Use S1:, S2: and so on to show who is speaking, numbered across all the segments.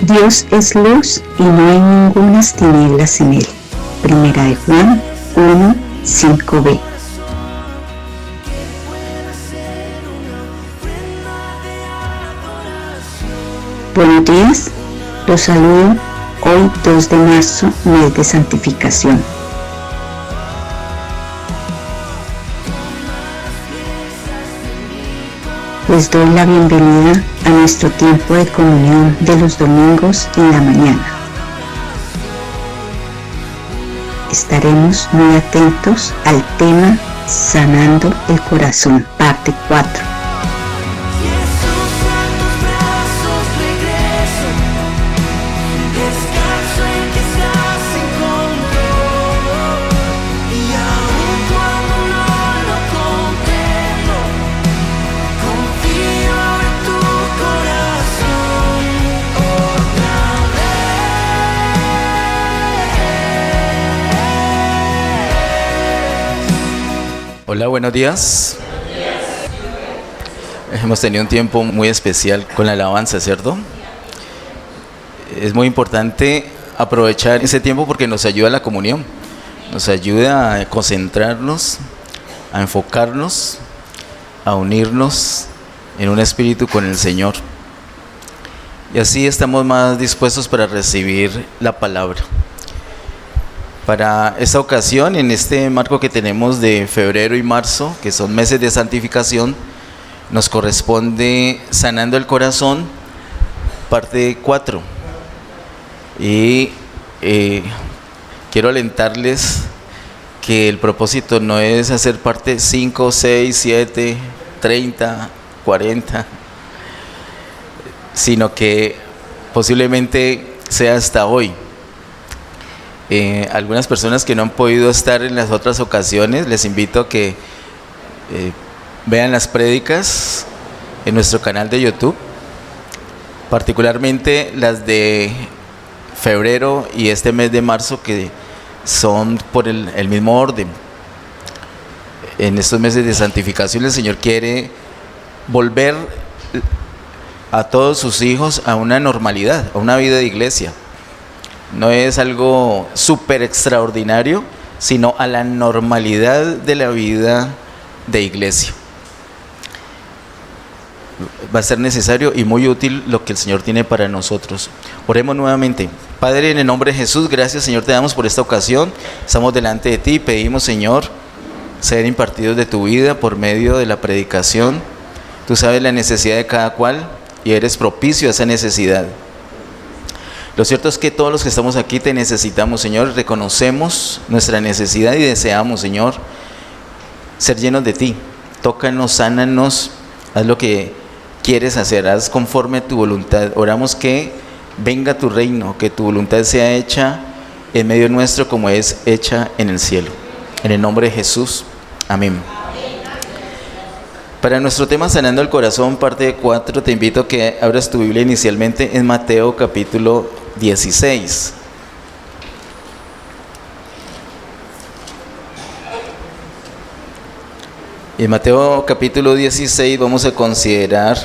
S1: Dios es luz y no hay ningunas tinieblas en él. Primera de Juan 1, 5b. Buenos días, los saludo hoy 2 de marzo, mes de santificación. Les doy la bienvenida a nuestro tiempo de comunión de los domingos en la mañana. Estaremos muy atentos al tema Sanando el Corazón, parte 4.
S2: Hola, buenos días. Hemos tenido un tiempo muy especial con la alabanza, ¿cierto? Es muy importante aprovechar ese tiempo porque nos ayuda a la comunión, nos ayuda a concentrarnos, a enfocarnos, a unirnos en un espíritu con el Señor. Y así estamos más dispuestos para recibir la palabra. Para esta ocasión, en este marco que tenemos de febrero y marzo, que son meses de santificación, nos corresponde Sanando el Corazón, parte 4. Y quiero alentarles que el propósito no es hacer parte 5, 6, 7, 30, 40, sino que posiblemente sea hasta hoy. Algunas personas que no han podido estar en las otras ocasiones, les invito a que vean las prédicas en nuestro canal de YouTube, particularmente las de febrero y este mes de marzo, que son por el mismo orden. En estos meses de santificación el Señor quiere volver a todos sus hijos a una normalidad, a una vida de iglesia. No es algo súper extraordinario, sino a la normalidad de la vida de iglesia. Va a ser necesario y muy útil lo que el Señor tiene para nosotros. Oremos nuevamente. Padre, en el nombre de Jesús, gracias, Señor, te damos por esta ocasión. Estamos delante de ti y pedimos, Señor, ser impartidos de tu vida por medio de la predicación. Tú sabes la necesidad de cada cual y eres propicio a esa necesidad. Lo cierto es que todos los que estamos aquí te necesitamos, Señor. Reconocemos nuestra necesidad y deseamos, Señor, ser llenos de ti. Tócanos, sánanos, haz lo que quieres hacer, haz conforme a tu voluntad. Oramos que venga tu reino, que tu voluntad sea hecha en medio nuestro como es hecha en el cielo. En el nombre de Jesús, amén. Para nuestro tema Sanando el Corazón, parte 4, te invito a que abras tu Biblia inicialmente en Mateo capítulo 16. En Mateo capítulo 16 vamos a considerar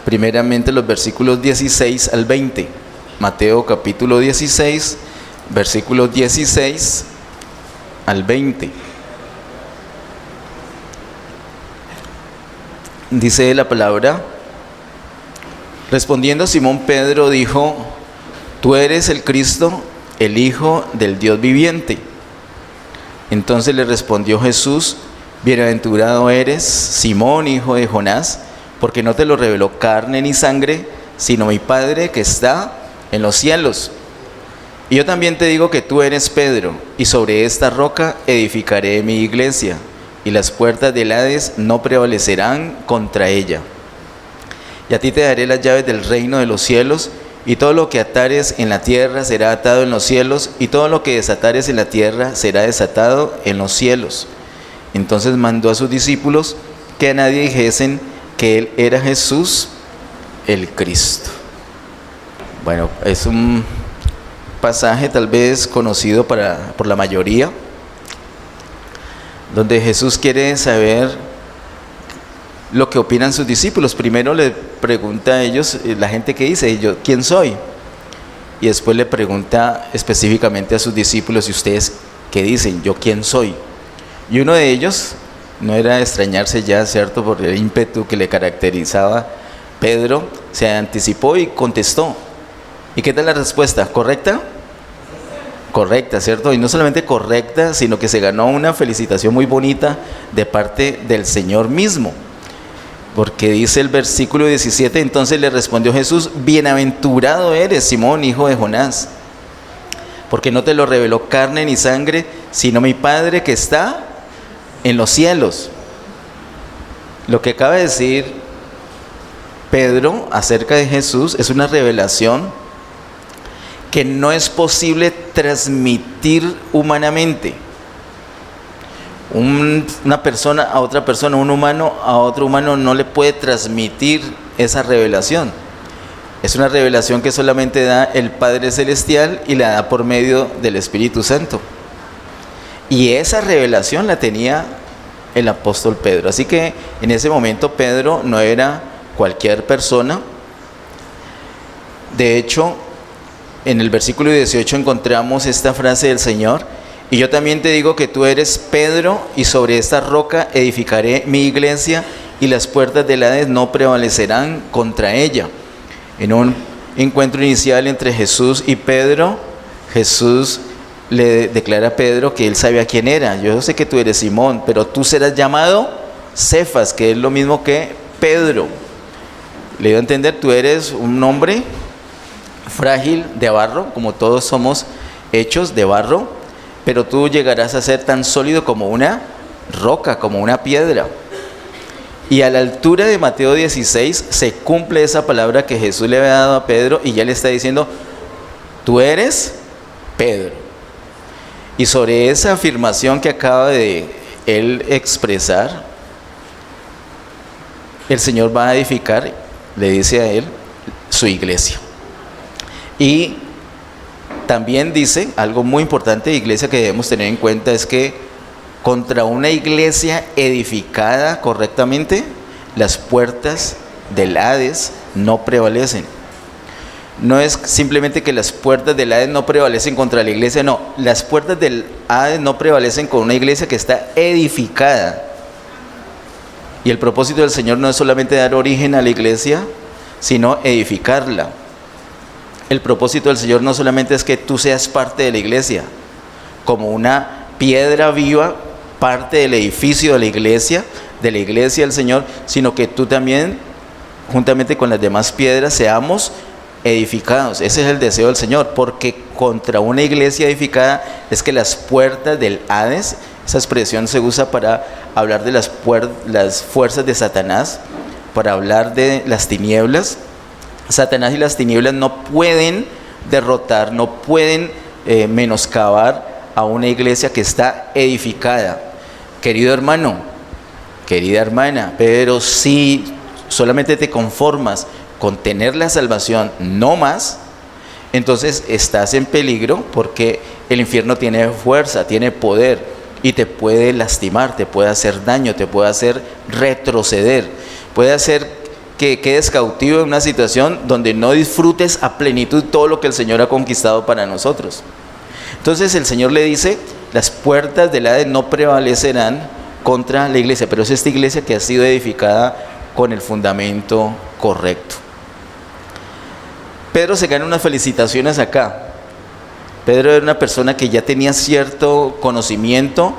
S2: primeramente los versículos 16 al 20. Mateo capítulo 16, versículos 16 al 20. Dice la palabra: respondiendo Simón Pedro dijo: tú eres el Cristo, el Hijo del Dios viviente. Entonces le respondió Jesús: bienaventurado eres, Simón, hijo de Jonás, porque no te lo reveló carne ni sangre, sino mi Padre que está en los cielos. Y yo también te digo que tú eres Pedro, y sobre esta roca edificaré mi iglesia, y las puertas del Hades no prevalecerán contra ella. Y a ti te daré las llaves del reino de los cielos, y todo lo que atares en la tierra será atado en los cielos, y todo lo que desatares en la tierra será desatado en los cielos. Entonces mandó a sus discípulos que a nadie dijesen que él era Jesús, el Cristo. Bueno, es un pasaje tal vez conocido por la mayoría, donde Jesús quiere saber lo que opinan sus discípulos. Primero le pregunta a ellos, la gente que dice, yo, ¿quién soy? Y después le pregunta específicamente a sus discípulos, ¿y ustedes qué dicen? ¿Yo quién soy? Y uno de ellos, no era de extrañarse ya, ¿cierto?, por el ímpetu que le caracterizaba, Pedro se anticipó y contestó. ¿Y qué tal la respuesta? ¿Correcta? Correcta, ¿cierto? Y no solamente correcta, sino que se ganó una felicitación muy bonita de parte del Señor mismo. Porque dice el versículo 17, entonces le respondió Jesús, bienaventurado eres, Simón, hijo de Jonás, porque no te lo reveló carne ni sangre, sino mi Padre que está en los cielos. Lo que acaba de decir Pedro acerca de Jesús es una revelación que no es posible transmitir humanamente. Una persona a otra persona, un humano a otro humano no le puede transmitir esa revelación. Es una revelación que solamente da el Padre Celestial y la da por medio del Espíritu Santo. Y esa revelación la tenía el apóstol Pedro. Así que en ese momento Pedro no era cualquier persona. De hecho, en el versículo 18 encontramos esta frase del Señor: y yo también te digo que tú eres Pedro, y sobre esta roca edificaré mi iglesia, y las puertas del Hades no prevalecerán contra ella. En un encuentro inicial entre Jesús y Pedro, Jesús le declara a Pedro que él sabía quién era. Yo sé que tú eres Simón, pero tú serás llamado Cefas, que es lo mismo que Pedro. Le dio a entender, tú eres un hombre frágil de barro, como todos somos hechos de barro, pero tú llegarás a ser tan sólido como una roca, como una piedra. Y a la altura de Mateo 16 se cumple esa palabra que Jesús le había dado a Pedro, y ya le está diciendo, tú eres Pedro. Y sobre esa afirmación que acaba de él expresar, el Señor va a edificar, le dice a él, su iglesia. Y también dice algo muy importante, iglesia, que debemos tener en cuenta, es que contra una iglesia edificada correctamente, las puertas del Hades no prevalecen. No es simplemente que las puertas del Hades no prevalecen contra la iglesia, no, las puertas del Hades no prevalecen con una iglesia que está edificada. Y el propósito del Señor no es solamente dar origen a la iglesia, sino edificarla. El propósito del Señor no solamente es que tú seas parte de la iglesia, como una piedra viva, parte del edificio de la iglesia del Señor, sino que tú también, juntamente con las demás piedras, seamos edificados. Ese es el deseo del Señor, porque contra una iglesia edificada es que las puertas del Hades, esa expresión se usa para hablar de las fuerzas de Satanás, para hablar de las tinieblas. Satanás y las tinieblas no pueden derrotar, no pueden menoscabar a una iglesia que está edificada. Querido hermano, querida hermana, pero si solamente te conformas con tener la salvación, no más, entonces estás en peligro, porque el infierno tiene fuerza, tiene poder, y te puede lastimar, te puede hacer daño, te puede hacer retroceder, puede hacer que quedes cautivo en una situación donde no disfrutes a plenitud todo lo que el Señor ha conquistado para nosotros. Entonces el Señor le dice, las puertas del Hades no prevalecerán contra la iglesia, pero es esta iglesia que ha sido edificada con el fundamento correcto. Pedro se gana unas felicitaciones acá. Pedro era una persona que ya tenía cierto conocimiento,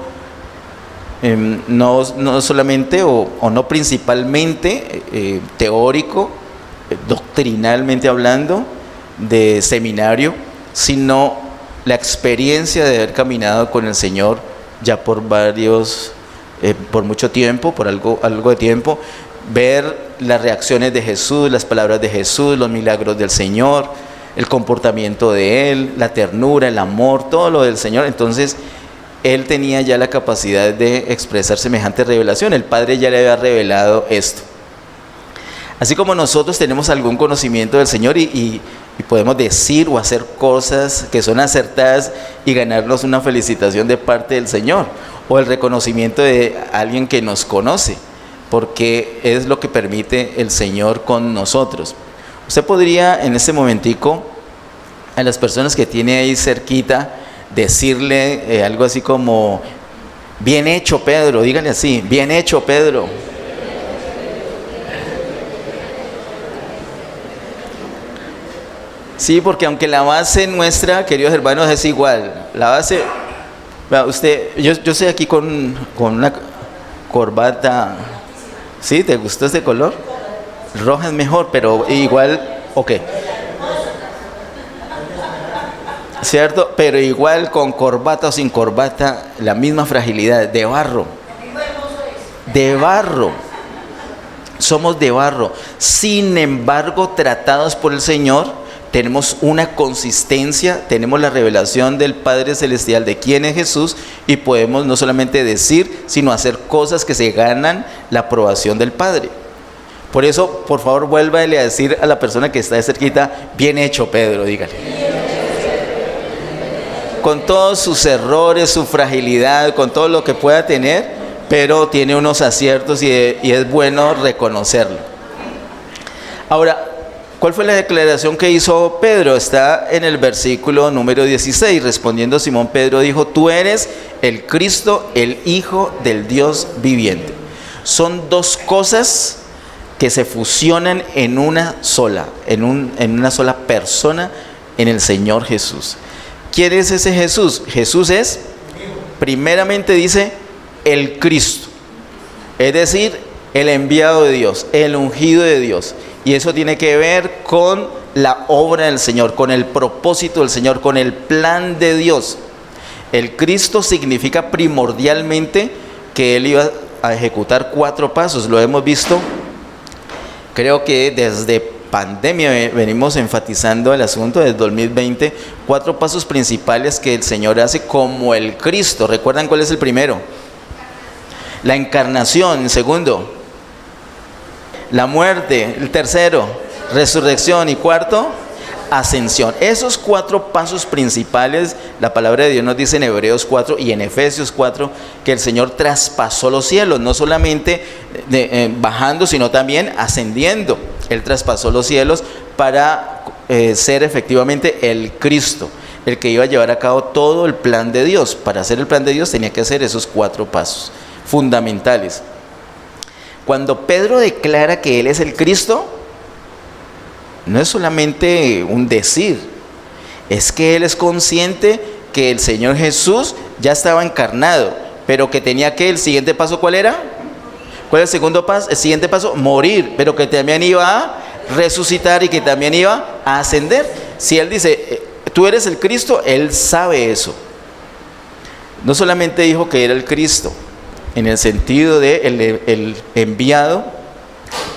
S2: no solamente o no principalmente teórico, doctrinalmente hablando, de seminario, sino la experiencia de haber caminado con el Señor ya por mucho tiempo, por algo de tiempo, ver las reacciones de Jesús, las palabras de Jesús, los milagros del Señor, el comportamiento de Él, la ternura, el amor, todo lo del Señor. Entonces él tenía ya la capacidad de expresar semejante revelación. El Padre ya le había revelado esto. Así como nosotros tenemos algún conocimiento del Señor y podemos decir o hacer cosas que son acertadas y ganarnos una felicitación de parte del Señor, o el reconocimiento de alguien que nos conoce. porque es lo que permite el Señor con nosotros. Usted podría en este momentico a las personas que tiene ahí cerquita decirle algo así como: bien hecho, Pedro. Díganle así: bien hecho, Pedro. Sí, porque aunque la base nuestra, queridos hermanos, es igual. La base, vea, usted, yo estoy aquí con una corbata. ¿Sí? ¿Te gustó este color? Roja es mejor, pero igual, ok. ¿Cierto? Pero igual con corbata o sin corbata, la misma fragilidad, de barro. De barro. Somos de barro. Sin embargo, tratados por el Señor, tenemos una consistencia, tenemos la revelación del Padre Celestial de quién es Jesús, y podemos no solamente decir, sino hacer cosas que se ganan la aprobación del Padre. Por eso, por favor, vuélvale a decir a la persona que está de cerquita: bien hecho, Pedro, dígale. Con todos sus errores, su fragilidad, con todo lo que pueda tener, pero tiene unos aciertos y es bueno reconocerlo. Ahora, ¿cuál fue la declaración que hizo Pedro? Está en el versículo número 16. Respondiendo Simón Pedro dijo: tú eres el Cristo, el Hijo del Dios viviente. Son dos cosas que se fusionan en una sola, en una sola persona, en el Señor Jesús. ¿Quién es ese Jesús? Jesús es, primeramente dice, el Cristo, es decir, el enviado de Dios, el ungido de Dios. Y eso tiene que ver con la obra del Señor, con el propósito del Señor, con el plan de Dios. El Cristo significa primordialmente que Él iba a ejecutar 4 pasos. Lo hemos visto, creo que desde pandemia venimos enfatizando el asunto del 2020, 4 pasos principales que el Señor hace como el Cristo. ¿Recuerdan cuál es el primero? La encarnación. El segundo, la muerte. El tercero, resurrección. Y cuarto, ascensión. Esos 4 pasos principales, la palabra de Dios nos dice en Hebreos 4 y en Efesios 4 que el Señor traspasó los cielos, no solamente bajando, sino también ascendiendo. Él traspasó los cielos para ser efectivamente el Cristo, el que iba a llevar a cabo todo el plan de Dios. Para hacer el plan de Dios tenía que hacer esos 4 pasos fundamentales. Cuando Pedro declara que Él es el Cristo, no es solamente un decir, es que él es consciente que el Señor Jesús ya estaba encarnado, pero que tenía que, el siguiente paso, ¿cuál era? ¿Cuál es el segundo paso? El siguiente paso, morir, pero que también iba a resucitar y que también iba a ascender. Si él dice, tú eres el Cristo, él sabe eso. No solamente dijo que era el Cristo, en el sentido de el enviado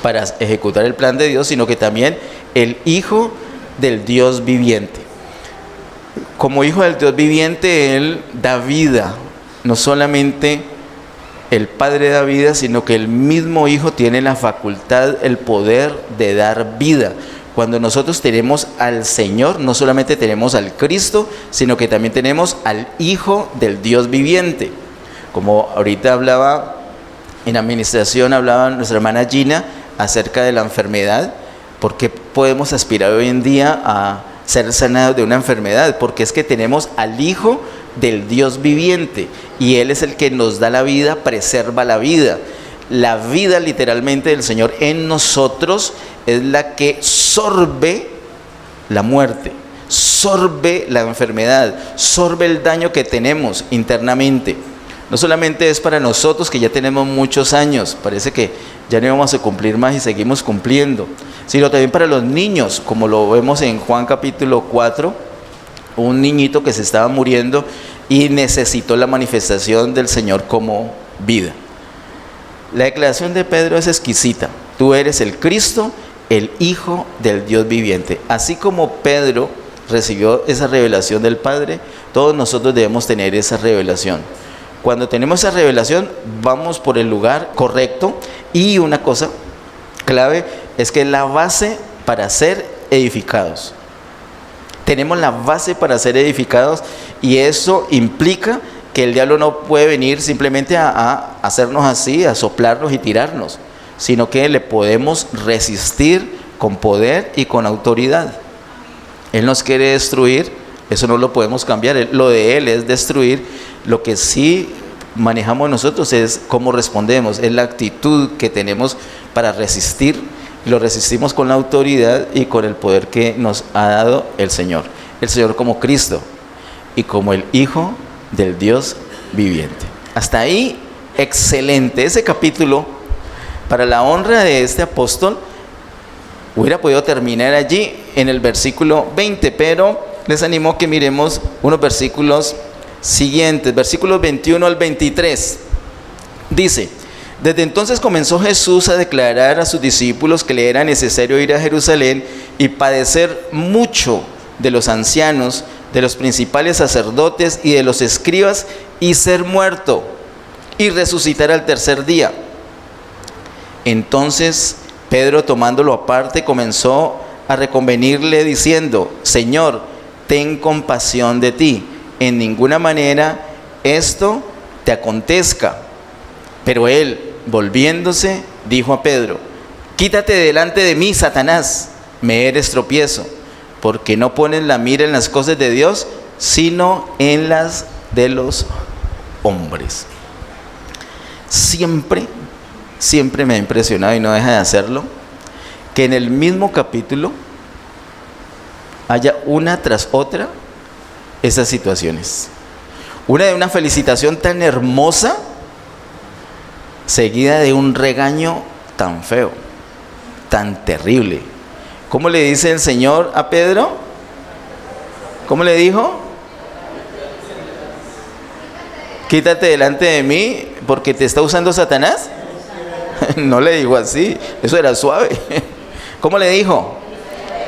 S2: para ejecutar el plan de Dios, sino que también el Hijo del Dios viviente. Como Hijo del Dios viviente, Él da vida. No solamente el Padre da vida, sino que el mismo Hijo tiene la facultad, el poder de dar vida. Cuando nosotros tenemos al Señor, no solamente tenemos al Cristo, sino que también tenemos al Hijo del Dios viviente. Como ahorita hablaba en administración, hablaba nuestra hermana Gina acerca de la enfermedad. ¿Por qué podemos aspirar hoy en día a ser sanados de una enfermedad? Porque es que tenemos al Hijo del Dios viviente y Él es el que nos da la vida, preserva la vida. La vida literalmente del Señor en nosotros es la que sorbe la muerte, sorbe la enfermedad, sorbe el daño que tenemos internamente. No solamente es para nosotros que ya tenemos muchos años, parece que ya no vamos a cumplir más y seguimos cumpliendo, sino también para los niños, como lo vemos en Juan capítulo 4, un niñito que se estaba muriendo y necesitó la manifestación del Señor como vida. La declaración de Pedro es exquisita: tú eres el Cristo, el Hijo del Dios viviente. Así como Pedro recibió esa revelación del Padre, todos nosotros debemos tener esa revelación. Cuando tenemos esa revelación, vamos por el lugar correcto. Y una cosa clave es que es la base para ser edificados. Tenemos la base para ser edificados y eso implica que el diablo no puede venir simplemente a hacernos así, a soplarnos y tirarnos, sino que le podemos resistir con poder y con autoridad. Él nos quiere destruir, eso no lo podemos cambiar, lo de Él es destruir. Lo que sí manejamos nosotros es cómo respondemos, es la actitud que tenemos para resistir. Lo resistimos con la autoridad y con el poder que nos ha dado el Señor como Cristo y como el Hijo del Dios viviente. Hasta ahí, excelente. Ese capítulo, para la honra de este apóstol, hubiera podido terminar allí en el versículo 20, pero les animo que miremos unos versículos siguientes, versículos 21 al 23. Dice: desde entonces comenzó Jesús a declarar a sus discípulos que le era necesario ir a Jerusalén y padecer mucho de los ancianos, de los principales sacerdotes y de los escribas, y ser muerto y resucitar al tercer día. Entonces Pedro, tomándolo aparte, comenzó a reconvenirle diciendo: Señor, ten compasión de ti, en ninguna manera esto te acontezca. Pero él, volviéndose, dijo a Pedro: quítate delante de mí, Satanás, me eres tropiezo, porque no pones la mira en las cosas de Dios, sino en las de los hombres. Siempre me ha impresionado, y no deja de hacerlo, que en el mismo capítulo haya una tras otra esas situaciones. Una de una felicitación tan hermosa, seguida de un regaño tan feo, tan terrible. ¿Cómo le dice el Señor a Pedro? ¿Cómo le dijo? Quítate delante de mí porque te está usando Satanás. No le dijo así, eso era suave. ¿Cómo le dijo?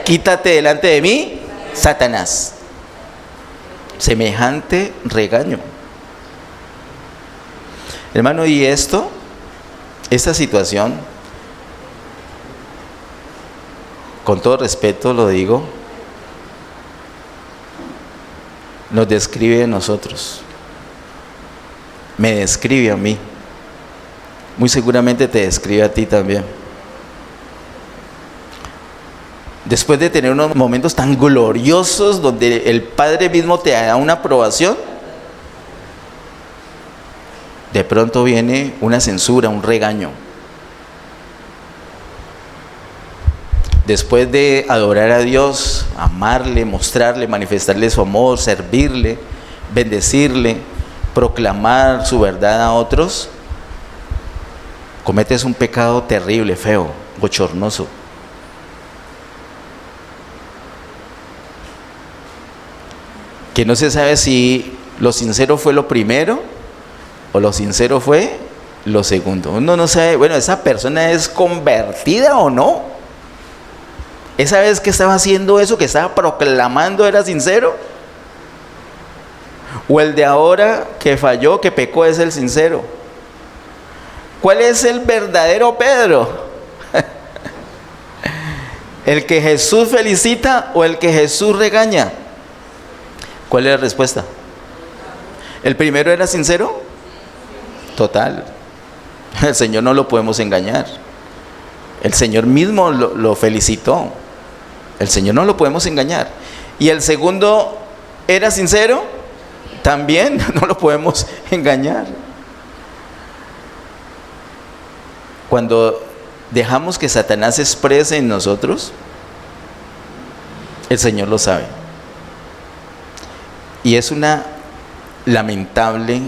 S2: Quítate delante de mí, Satanás. Semejante regaño. Hermano, y esta situación, con todo respeto lo digo, nos describe a nosotros, me describe a mí, muy seguramente te describe a ti también. Después de tener unos momentos tan gloriosos donde el Padre mismo te da una aprobación, de pronto viene una censura, un regaño. Después de adorar a Dios, amarle, mostrarle, manifestarle su amor, servirle, bendecirle, proclamar su verdad a otros, cometes un pecado terrible, feo, bochornoso. Que no se sabe si lo sincero fue lo primero o lo sincero fue lo segundo. Uno no sabe, bueno, ¿esa persona es convertida o no? ¿Esa vez que estaba haciendo eso, que estaba proclamando, era sincero? ¿O el de ahora que falló, que pecó, es el sincero? ¿Cuál es el verdadero Pedro? ¿El que Jesús felicita o el que Jesús regaña? ¿Cuál es la respuesta? ¿El primero era sincero? Total. El Señor no lo podemos engañar. El Señor mismo lo felicitó. El Señor no lo podemos engañar. ¿Y el segundo era sincero? También no lo podemos engañar. Cuando dejamos que Satanás se exprese en nosotros, el Señor lo sabe. Y es una lamentable,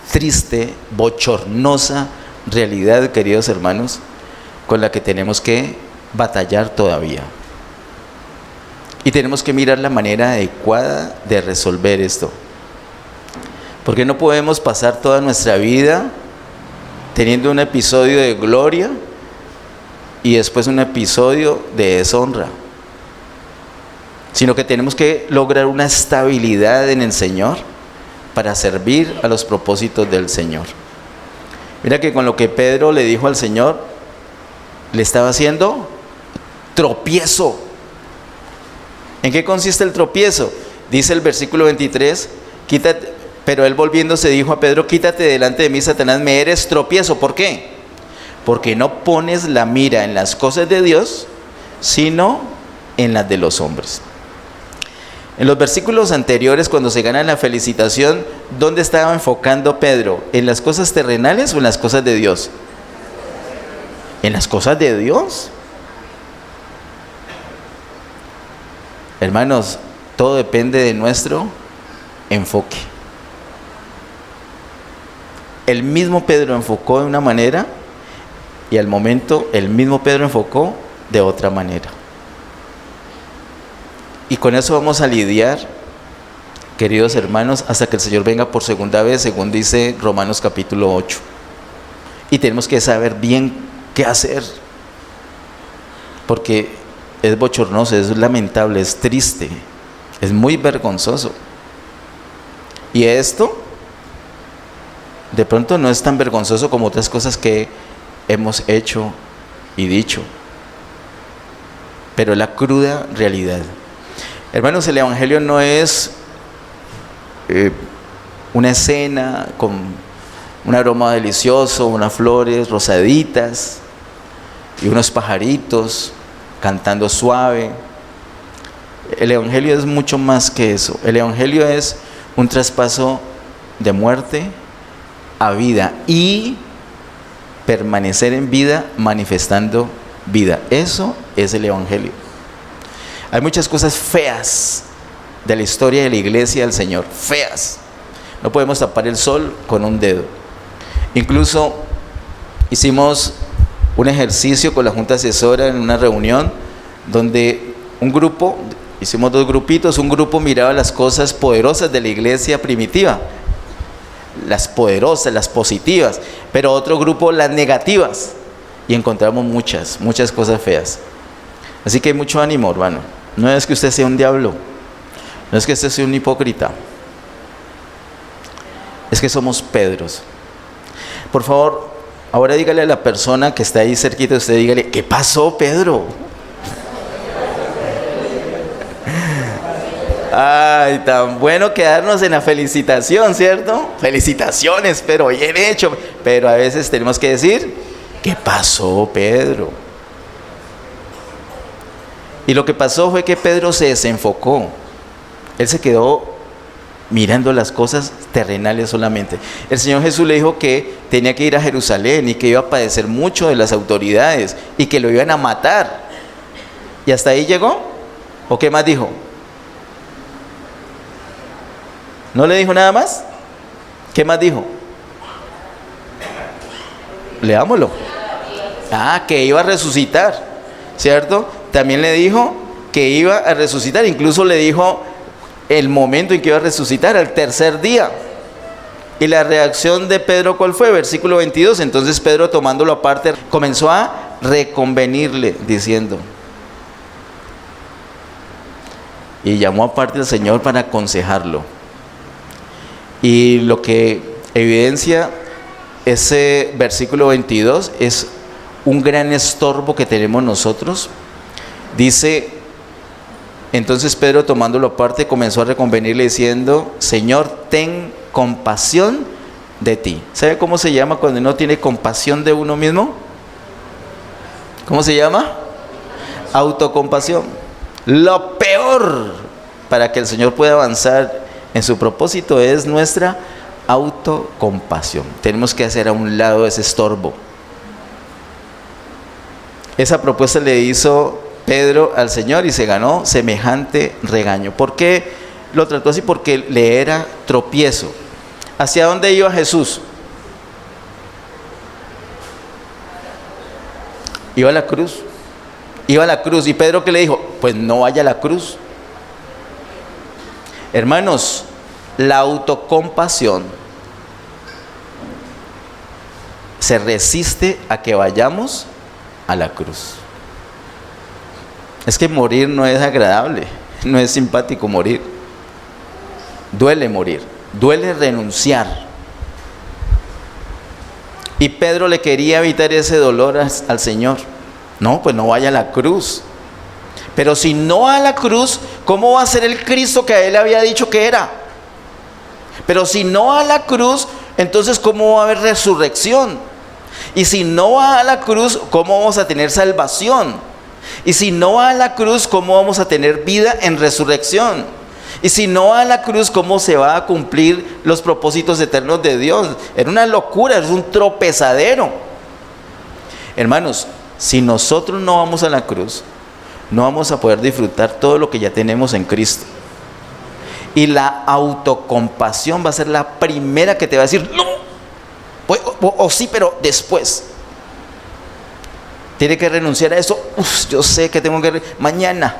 S2: triste, bochornosa realidad, queridos hermanos, con la que tenemos que batallar todavía. Y tenemos que mirar la manera adecuada de resolver esto. Porque no podemos pasar toda nuestra vida teniendo un episodio de gloria y después un episodio de deshonra, sino que tenemos que lograr una estabilidad en el Señor para servir a los propósitos del Señor. Mira que con lo que Pedro le dijo al Señor, le estaba haciendo tropiezo. ¿En qué consiste el tropiezo? Dice el versículo 23, Pero él volviéndose dijo a Pedro: quítate delante de mí, Satanás, me eres tropiezo. ¿Por qué? Porque no pones la mira en las cosas de Dios, sino en las de los hombres. En los versículos anteriores, cuando se gana la felicitación, ¿dónde estaba enfocando Pedro? ¿En las cosas terrenales o en las cosas de Dios? En las cosas de Dios. Hermanos, todo depende de nuestro enfoque. El mismo Pedro enfocó de una manera y al momento el mismo Pedro enfocó de otra manera. Y con eso vamos a lidiar, queridos hermanos, hasta que el Señor venga por segunda vez, según dice Romanos capítulo 8. Y tenemos que saber bien qué hacer, porque es bochornoso, es lamentable, es triste, es muy vergonzoso. Y esto, de pronto no es tan vergonzoso como otras cosas que hemos hecho y dicho, pero la cruda realidad. Hermanos, el Evangelio no es una escena con un aroma delicioso, unas flores rosaditas y unos pajaritos cantando suave. El Evangelio es mucho más que eso. El Evangelio es un traspaso de muerte a vida y permanecer en vida manifestando vida. Eso es el Evangelio. Hay muchas cosas feas de la historia de la iglesia del Señor, feas. No podemos tapar el sol con un dedo. Incluso hicimos un ejercicio con la Junta Asesora en una reunión donde un grupo, hicimos dos grupitos, un grupo miraba las cosas poderosas de la iglesia primitiva, las poderosas, las positivas, pero otro grupo las negativas, y encontramos muchas cosas feas. Así que mucho ánimo, hermano. No es que usted sea un diablo, no es que usted sea un hipócrita, es que somos Pedros. Por favor, ahora dígale a la persona que está ahí cerquita de usted, dígale: ¿qué pasó, Pedro? Ay, tan bueno quedarnos en la felicitación, ¿cierto? Felicitaciones, pero bien hecho. Pero a veces tenemos que decir: ¿qué pasó, Pedro? Y lo que pasó fue que Pedro se desenfocó. Él se quedó mirando las cosas terrenales solamente. El Señor Jesús le dijo que tenía que ir a Jerusalén y que iba a padecer mucho de las autoridades y que lo iban a matar. ¿Y hasta ahí llegó? ¿O qué más dijo? ¿No le dijo nada más? ¿Qué más dijo? Leámoslo. Que iba a resucitar, ¿cierto? También le dijo que iba a resucitar, incluso le dijo el momento en que iba a resucitar, al tercer día. Y la reacción de Pedro, ¿cuál fue? Versículo 22. Entonces Pedro, tomándolo aparte, comenzó a reconvenirle, diciendo, y llamó aparte al Señor para aconsejarlo. Y lo que evidencia ese versículo 22 es un gran estorbo que tenemos nosotros. Dice: entonces Pedro, tomándolo aparte, comenzó a reconvenirle diciendo: Señor, ten compasión de ti. ¿Sabe cómo se llama cuando uno tiene compasión de uno mismo? ¿Cómo se llama? Autocompasión. Lo peor para que el Señor pueda avanzar en su propósito es nuestra autocompasión. Tenemos que hacer a un lado ese estorbo. Esa propuesta le hizo Pedro al Señor y se ganó semejante regaño. ¿Por qué lo trató así? Porque le era tropiezo. ¿Hacia dónde iba Jesús? Iba a la cruz. Iba a la cruz. ¿Y Pedro qué le dijo? Pues no vaya a la cruz. Hermanos, la autocompasión se resiste a que vayamos a la cruz. Es que morir no es agradable, no es simpático morir. Duele morir, duele renunciar. Y Pedro le quería evitar ese dolor al Señor. No, pues no vaya a la cruz. Pero si no va a la cruz, ¿cómo va a ser el Cristo que a él había dicho que era? Pero si no va a la cruz, entonces ¿cómo va a haber resurrección? Y si no va a la cruz, ¿cómo vamos a tener salvación? Y si no va a la cruz, ¿cómo vamos a tener vida en resurrección? Y si no va a la cruz, ¿cómo se va a cumplir los propósitos eternos de Dios? Era una locura, es un tropezadero. Hermanos, si nosotros no vamos a la cruz, no vamos a poder disfrutar todo lo que ya tenemos en Cristo. Y la autocompasión va a ser la primera que te va a decir, no, o sí, pero después. Tiene que renunciar a eso. Yo sé que tengo que mañana,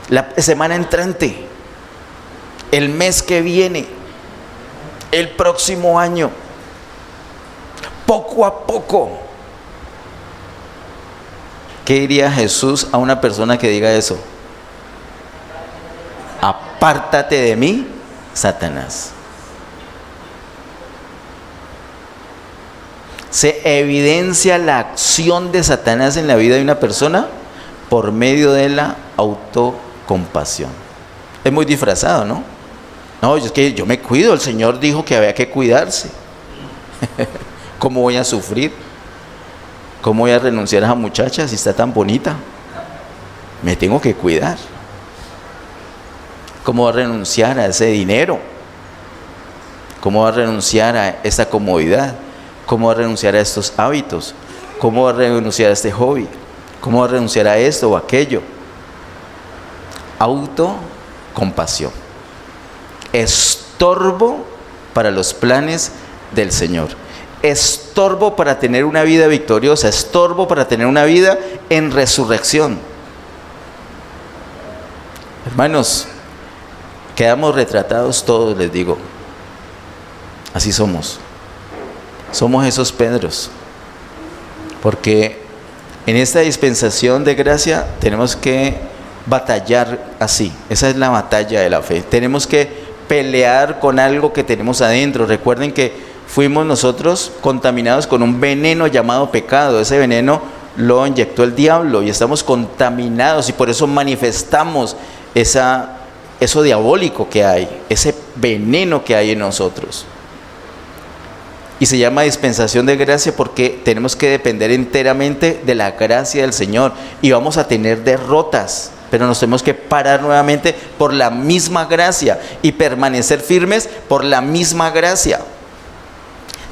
S2: la semana entrante, el mes que viene, el próximo año, poco a poco. ¿Qué diría Jesús a una persona que diga eso? Apártate de mí, Satanás. Se evidencia la acción de Satanás en la vida de una persona por medio de la autocompasión. Es muy disfrazado, ¿no? No, es que yo me cuido, el Señor dijo que había que cuidarse. ¿Cómo voy a sufrir? ¿Cómo voy a renunciar a esa muchacha si está tan bonita? Me tengo que cuidar. ¿Cómo voy a renunciar a ese dinero? ¿Cómo voy a renunciar a esta comodidad? ¿Cómo voy a renunciar a estos hábitos? ¿Cómo voy a renunciar a este hobby? ¿Cómo voy a renunciar a esto o aquello? Autocompasión. Estorbo para los planes del Señor. Estorbo para tener una vida victoriosa. Estorbo para tener una vida en resurrección. Hermanos, quedamos retratados todos, les digo. Así somos. Somos esos Pedros. Porque en esta dispensación de gracia tenemos que batallar así. Esa es la batalla de la fe. Tenemos que pelear con algo que tenemos adentro. Recuerden que fuimos nosotros contaminados con un veneno llamado pecado. Ese veneno lo inyectó el diablo y estamos contaminados y por eso manifestamos eso diabólico que hay, ese veneno que hay en nosotros. Y se llama dispensación de gracia porque tenemos que depender enteramente de la gracia del Señor y vamos a tener derrotas, pero nos tenemos que parar nuevamente por la misma gracia y permanecer firmes por la misma gracia.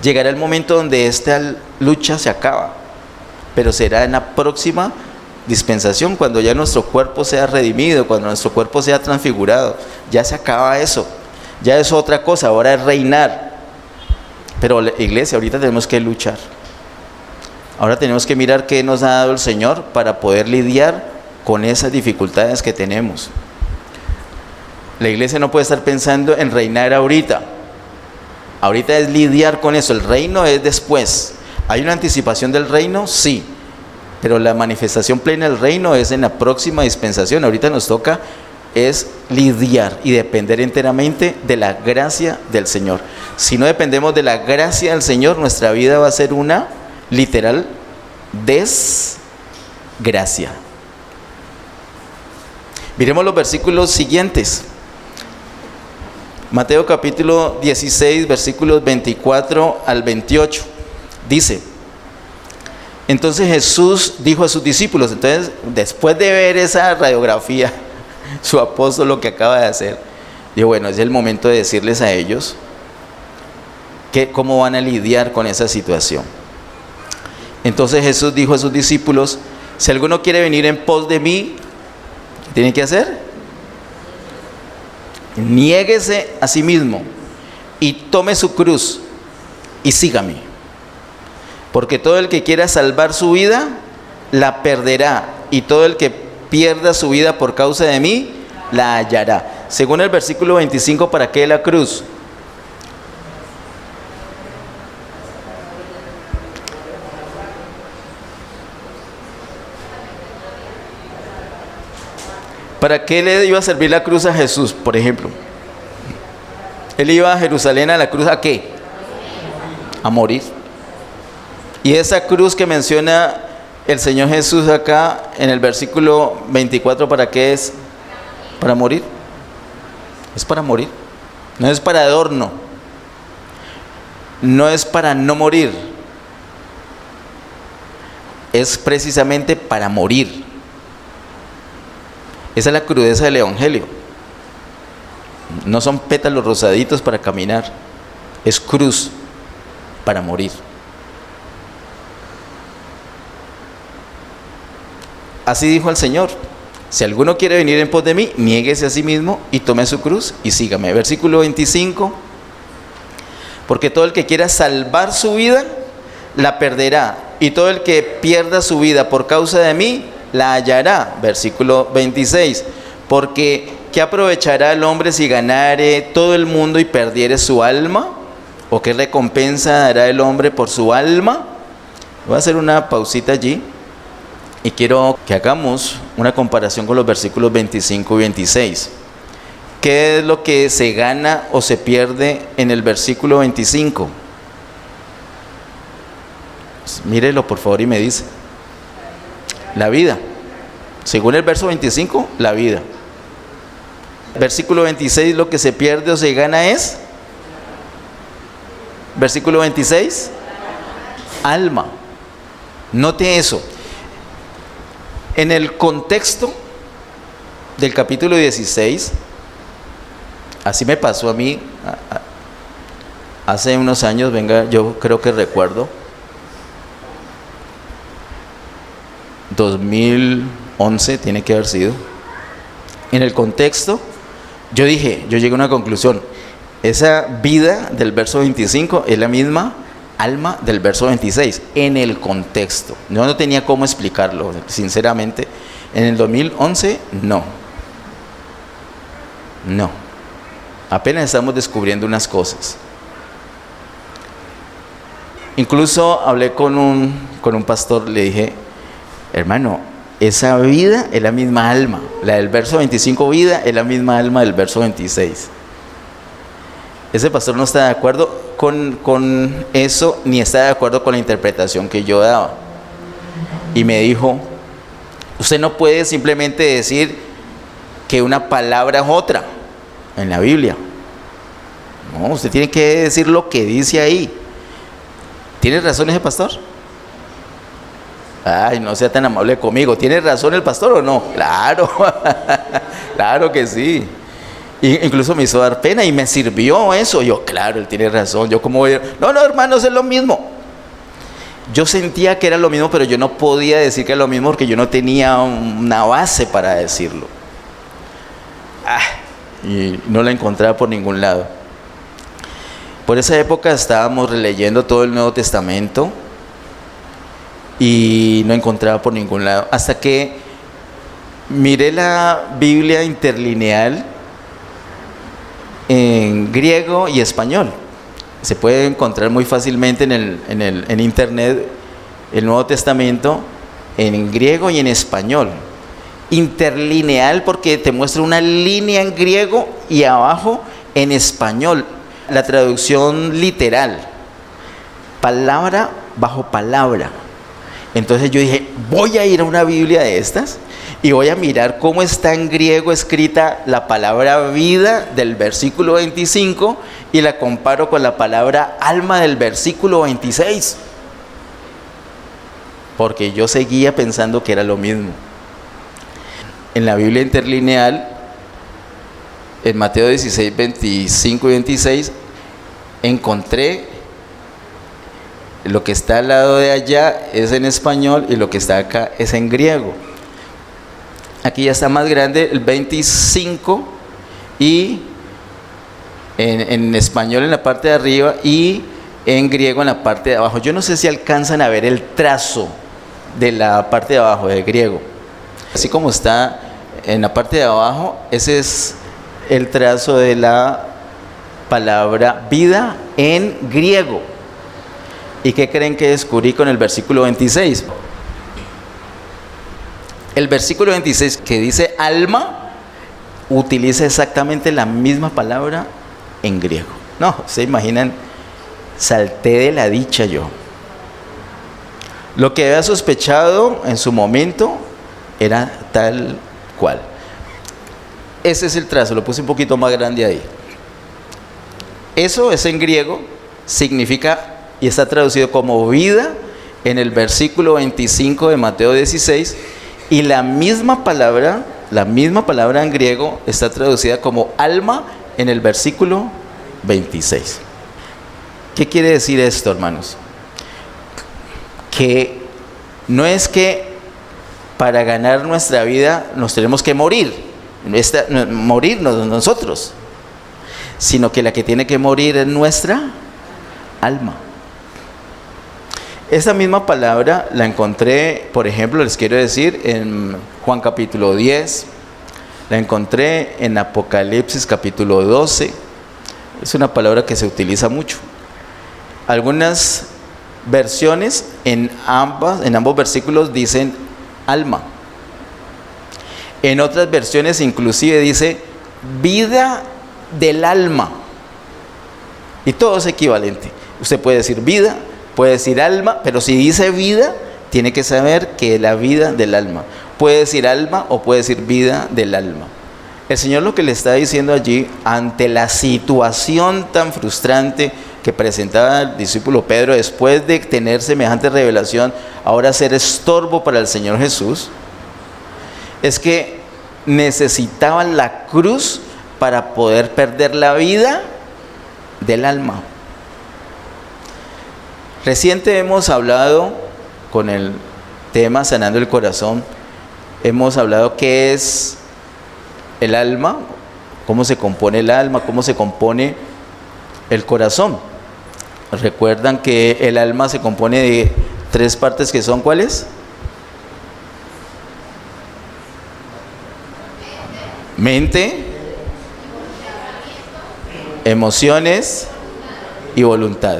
S2: Llegará el momento donde esta lucha se acaba, pero será en la próxima dispensación, cuando ya nuestro cuerpo sea redimido, cuando nuestro cuerpo sea transfigurado. Ya se acaba eso, ya es otra cosa, ahora es reinar. Pero iglesia, ahorita tenemos que luchar. Ahora tenemos que mirar qué nos ha dado el Señor para poder lidiar con esas dificultades que tenemos. La iglesia no puede estar pensando en reinar ahorita. Ahorita es lidiar con eso. El reino es después. ¿Hay una anticipación del reino? Sí. Pero la manifestación plena del reino es en la próxima dispensación. Ahorita nos toca es lidiar y depender enteramente de la gracia del Señor. Si no dependemos de la gracia del Señor, nuestra vida va a ser una literal desgracia. Miremos los versículos siguientes. Mateo capítulo 16, versículos 24 al 28. Dice: entonces Jesús dijo a sus discípulos, entonces después de ver esa radiografía, su apóstol lo que acaba de hacer, dijo, bueno, es el momento de decirles a ellos cómo van a lidiar con esa situación. Entonces Jesús dijo a sus discípulos, si alguno quiere venir en pos de mí, ¿qué tiene que hacer? Niéguese a sí mismo y tome su cruz y sígame. Porque todo el que quiera salvar su vida, la perderá. Y todo el que pierda su vida por causa de mí, la hallará. Según el versículo 25, ¿para qué la cruz? ¿Para qué le iba a servir la cruz a Jesús, por ejemplo? Él iba a Jerusalén a la cruz, ¿a qué? A morir. Y esa cruz que menciona el Señor Jesús acá en el versículo 24, ¿para qué es? Para morir. Es para morir. No es para adorno. No es para no morir. Es precisamente para morir. Esa es la crudeza del Evangelio. No son pétalos rosaditos para caminar. Es cruz para morir. Así dijo el Señor: si alguno quiere venir en pos de mí, niéguese a sí mismo y tome su cruz y sígame. Versículo 25. Porque todo el que quiera salvar su vida, la perderá. Y todo el que pierda su vida por causa de mí, la hallará. Versículo 26. Porque ¿qué aprovechará el hombre si ganare todo el mundo y perdiere su alma? ¿O qué recompensa dará el hombre por su alma? Voy a hacer una pausita allí y quiero que hagamos una comparación con los versículos 25 y 26. ¿Qué es lo que se gana o se pierde en el versículo 25? Pues mírelo por favor y me dice. La vida. Según el verso 25, la vida. Versículo 26, lo que se pierde o se gana es. Versículo 26, alma. Note eso. En el contexto del capítulo 16, así me pasó a mí hace unos años, yo creo que recuerdo, 2011 tiene que haber sido. En el contexto, yo llegué a una conclusión: esa vida del verso 25 es la misma alma del verso 26, en el contexto. Yo no tenía cómo explicarlo, sinceramente. En el 2011, no. Apenas estamos descubriendo unas cosas. Incluso hablé con un pastor, le dije: hermano, esa vida es la misma alma. La del verso 25, vida, es la misma alma del verso 26. Ese pastor no está de acuerdo con eso, ni está de acuerdo con la interpretación que yo daba. Y me dijo: usted no puede simplemente decir que una palabra es otra en la Biblia. No, usted tiene que decir lo que dice ahí. ¿Tiene razón ese pastor? Ay, no sea tan amable conmigo. ¿Tiene razón el pastor o no? Claro, claro que sí. Incluso me hizo dar pena y me sirvió eso. Yo, claro, él tiene razón. Yo como voy a... No, hermanos, es lo mismo. Yo sentía que era lo mismo, pero yo no podía decir que era lo mismo porque yo no tenía una base para decirlo. Y no la encontraba por ningún lado. Por esa época estábamos releyendo todo el Nuevo Testamento y no encontraba por ningún lado. Hasta que miré la Biblia interlineal en griego y español. Se puede encontrar muy fácilmente en internet el Nuevo Testamento en griego y en español. Interlineal porque te muestra una línea en griego y abajo en español. La traducción literal, palabra bajo palabra. Entonces yo dije: voy a ir a una Biblia de estas y voy a mirar cómo está en griego escrita la palabra vida del versículo 25 y la comparo con la palabra alma del versículo 26. Porque yo seguía pensando que era lo mismo. En la Biblia interlineal, en Mateo 16, 25 y 26, encontré lo que está al lado de allá es en español y lo que está acá es en griego. Aquí ya está más grande el 25 y en español en la parte de arriba y en griego en la parte de abajo. Yo no sé si alcanzan a ver el trazo de la parte de abajo del griego. Así como está en la parte de abajo, ese es el trazo de la palabra vida en griego. ¿Y qué creen que descubrí con el versículo 26? El versículo 26 que dice alma utiliza exactamente la misma palabra en griego. No, se imaginan, salté de la dicha yo. Lo que había sospechado en su momento era tal cual. Ese es el trazo, lo puse un poquito más grande ahí. Eso es en griego, significa y está traducido como vida en el versículo 25 de Mateo 16, y la misma palabra en griego está traducida como alma en el versículo 26. ¿Qué quiere decir esto, hermanos? Que no es que para ganar nuestra vida nos tenemos que morirnos nosotros, sino que la que tiene que morir es nuestra alma. Esa misma palabra la encontré, por ejemplo, les quiero decir, en Juan capítulo 10, la encontré en Apocalipsis capítulo 12. Es una palabra que se utiliza mucho. Algunas versiones en ambos versículos dicen alma. En otras versiones inclusive dice vida del alma. Y todo es equivalente. Usted puede decir vida, puede decir alma, pero si dice vida, tiene que saber que es la vida del alma. Puede decir alma o puede decir vida del alma. El Señor lo que le está diciendo allí, ante la situación tan frustrante que presentaba el discípulo Pedro después de tener semejante revelación, ahora ser estorbo para el Señor Jesús, es que necesitaban la cruz para poder perder la vida del alma. Reciente hemos hablado con el tema Sanando el Corazón, hemos hablado qué es el alma, cómo se compone el alma, cómo se compone el corazón. Recuerdan que el alma se compone de 3 partes que son ¿cuáles? Mente, emociones y voluntad.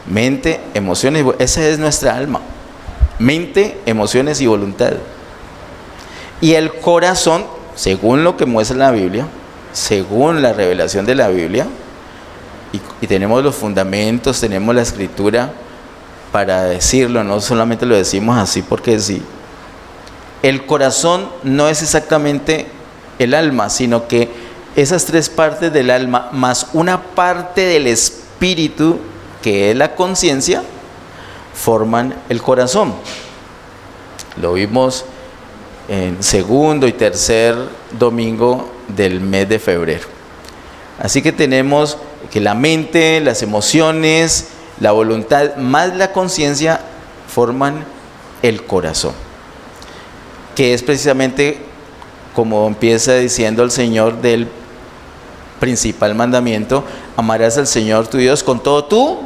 S2: Mente, emociones, esa es nuestra alma. Mente, emociones y voluntad. Y el corazón, según lo que muestra la Biblia, según la revelación de la Biblia, y tenemos los fundamentos, tenemos la escritura para decirlo, no solamente lo decimos así porque sí. El corazón no es exactamente el alma, sino que esas 3 partes del alma más una parte del espíritu, que es la conciencia, forman el corazón. Lo vimos en segundo y tercer domingo del mes de febrero. Así que tenemos que la mente, las emociones, la voluntad más la conciencia forman el corazón, que es precisamente como empieza diciendo el Señor del principal mandamiento: amarás al Señor tu Dios con todo tu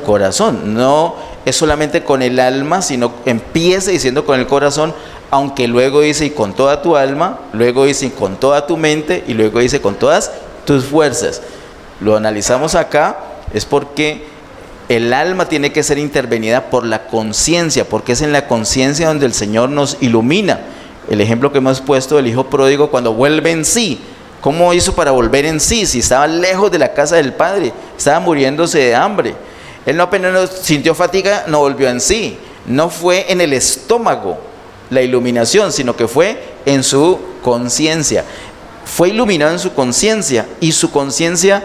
S2: corazón. No es solamente con el alma, sino empieza diciendo con el corazón, aunque luego dice y con toda tu alma, luego dice y con toda tu mente, y luego dice con todas tus fuerzas. Lo analizamos acá, es porque el alma tiene que ser intervenida por la conciencia, porque es en la conciencia donde el Señor nos ilumina. El ejemplo que hemos puesto del hijo pródigo cuando vuelve en sí. ¿Cómo hizo para volver en sí? Si estaba lejos de la casa del Padre, estaba muriéndose de hambre. Él no apenas sintió fatiga, no volvió en sí. No fue en el estómago la iluminación, sino que fue en su conciencia. Fue iluminado en su conciencia, y su conciencia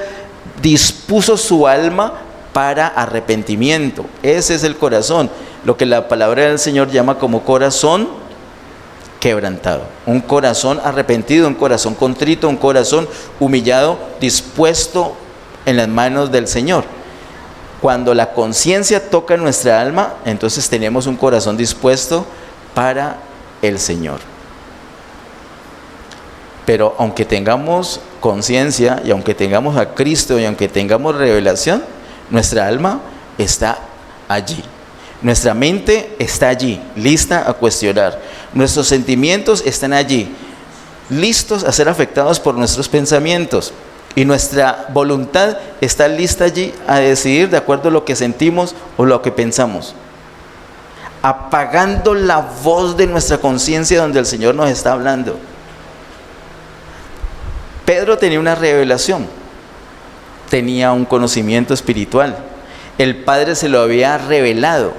S2: dispuso su alma para arrepentimiento. Ese es el corazón, lo que la palabra del Señor llama como corazón quebrantado. Un corazón arrepentido, un corazón contrito, un corazón humillado, dispuesto en las manos del Señor. Cuando la conciencia toca nuestra alma, entonces tenemos un corazón dispuesto para el Señor. Pero aunque tengamos conciencia, y aunque tengamos a Cristo, y aunque tengamos revelación, nuestra alma está allí. Nuestra mente está allí, lista a cuestionar. Nuestros sentimientos están allí, listos a ser afectados por nuestros pensamientos. Y nuestra voluntad está lista allí a decidir de acuerdo a lo que sentimos o lo que pensamos, apagando la voz de nuestra conciencia donde el Señor nos está hablando. Pedro tenía una revelación, tenía un conocimiento espiritual. El Padre se lo había revelado.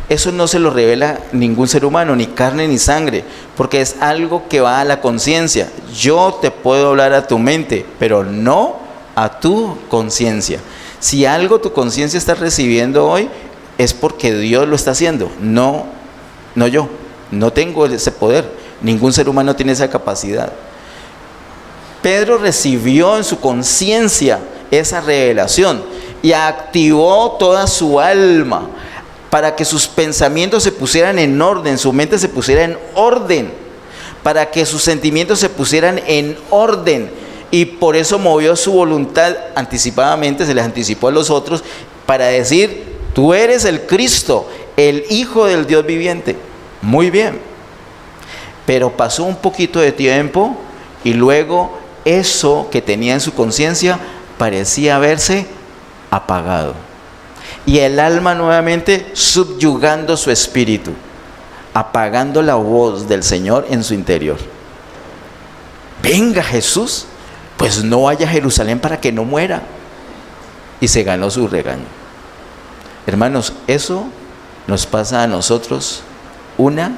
S2: Eso no se lo revela ningún ser humano, ni carne ni sangre, porque es algo que va a la conciencia. Yo te puedo hablar a tu mente, pero no a tu conciencia. Si algo tu conciencia está recibiendo hoy, es porque Dios lo está haciendo, no yo. No tengo ese poder, ningún ser humano tiene esa capacidad. Pedro recibió en su conciencia esa revelación y activó toda su alma para que sus pensamientos se pusieran en orden, su mente se pusiera en orden, para que sus sentimientos se pusieran en orden, y por eso movió su voluntad anticipadamente, se les anticipó a los otros para decir: tú eres el Cristo, el Hijo del Dios viviente. Muy bien, pero pasó un poquito de tiempo y luego eso que tenía en su conciencia parecía haberse apagado, y el alma nuevamente subyugando su espíritu, apagando la voz del Señor en su interior. Venga Jesús, pues no vaya a Jerusalén para que no muera. Y se ganó su regaño. Hermanos, eso nos pasa a nosotros una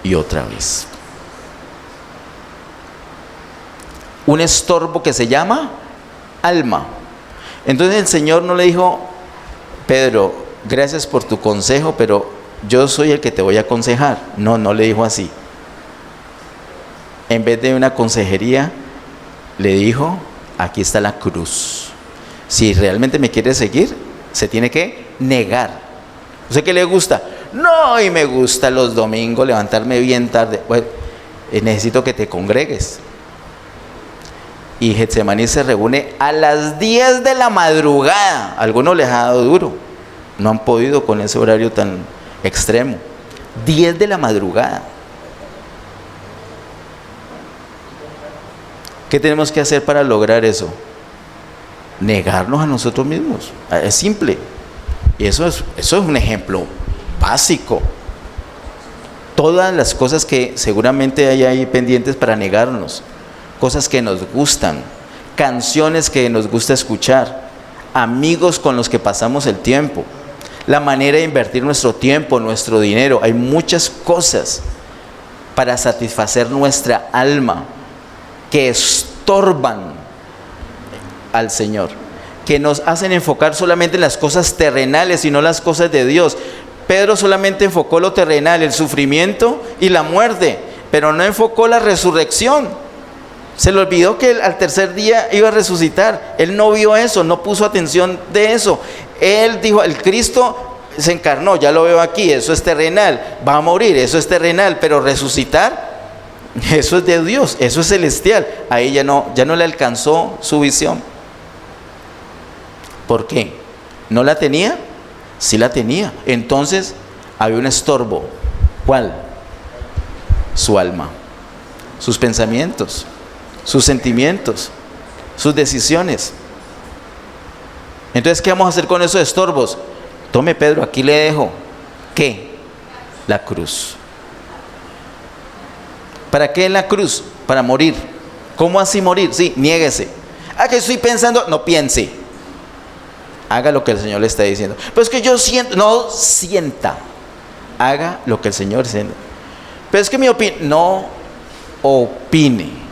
S2: y otra vez. Un estorbo que se llama alma. Entonces el Señor no le dijo: Pedro, gracias por tu consejo, pero yo soy el que te voy a aconsejar. No le dijo así. En vez de una consejería, le dijo: aquí está la cruz. Si realmente me quiere seguir, se tiene que negar. ¿Usted qué le gusta? No, y me gusta los domingos levantarme bien tarde. Bueno, necesito que te congregues. Y Getsemaní se reúne a las 10 de la madrugada. A algunos les ha dado duro. No han podido con ese horario tan extremo. 10 de la madrugada. ¿Qué tenemos que hacer para lograr eso? Negarnos a nosotros mismos. Es simple. Y eso es un ejemplo básico. Todas las cosas que seguramente hay ahí pendientes para negarnos. Cosas que nos gustan, canciones que nos gusta escuchar, amigos con los que pasamos el tiempo, la manera de invertir nuestro tiempo, nuestro dinero. Hay muchas cosas para satisfacer nuestra alma que estorban al Señor, que nos hacen enfocar solamente en las cosas terrenales y no las cosas de Dios. Pedro solamente enfocó lo terrenal, el sufrimiento y la muerte, pero no enfocó la resurrección. Se le olvidó que al tercer día iba a resucitar. Él no vio eso, no puso atención de eso. Él dijo: el Cristo se encarnó, ya lo veo aquí, eso es terrenal. Va a morir, eso es terrenal, pero resucitar, eso es de Dios, eso es celestial. Ahí ya no le alcanzó su visión. ¿Por qué? ¿No la tenía? Sí la tenía. Entonces había un estorbo. ¿Cuál? Su alma, sus pensamientos, sus sentimientos, sus decisiones. Entonces, ¿qué vamos a hacer con esos estorbos? Tome, Pedro, aquí le dejo. ¿Qué? La cruz. ¿Para qué la cruz? Para morir. ¿Cómo así morir? Sí, niéguese. Que estoy pensando. No piense. Haga lo que el Señor le está diciendo. Pero es que yo siento. No sienta. Haga lo que el Señor siente. Pero es que mi opinión. No opine.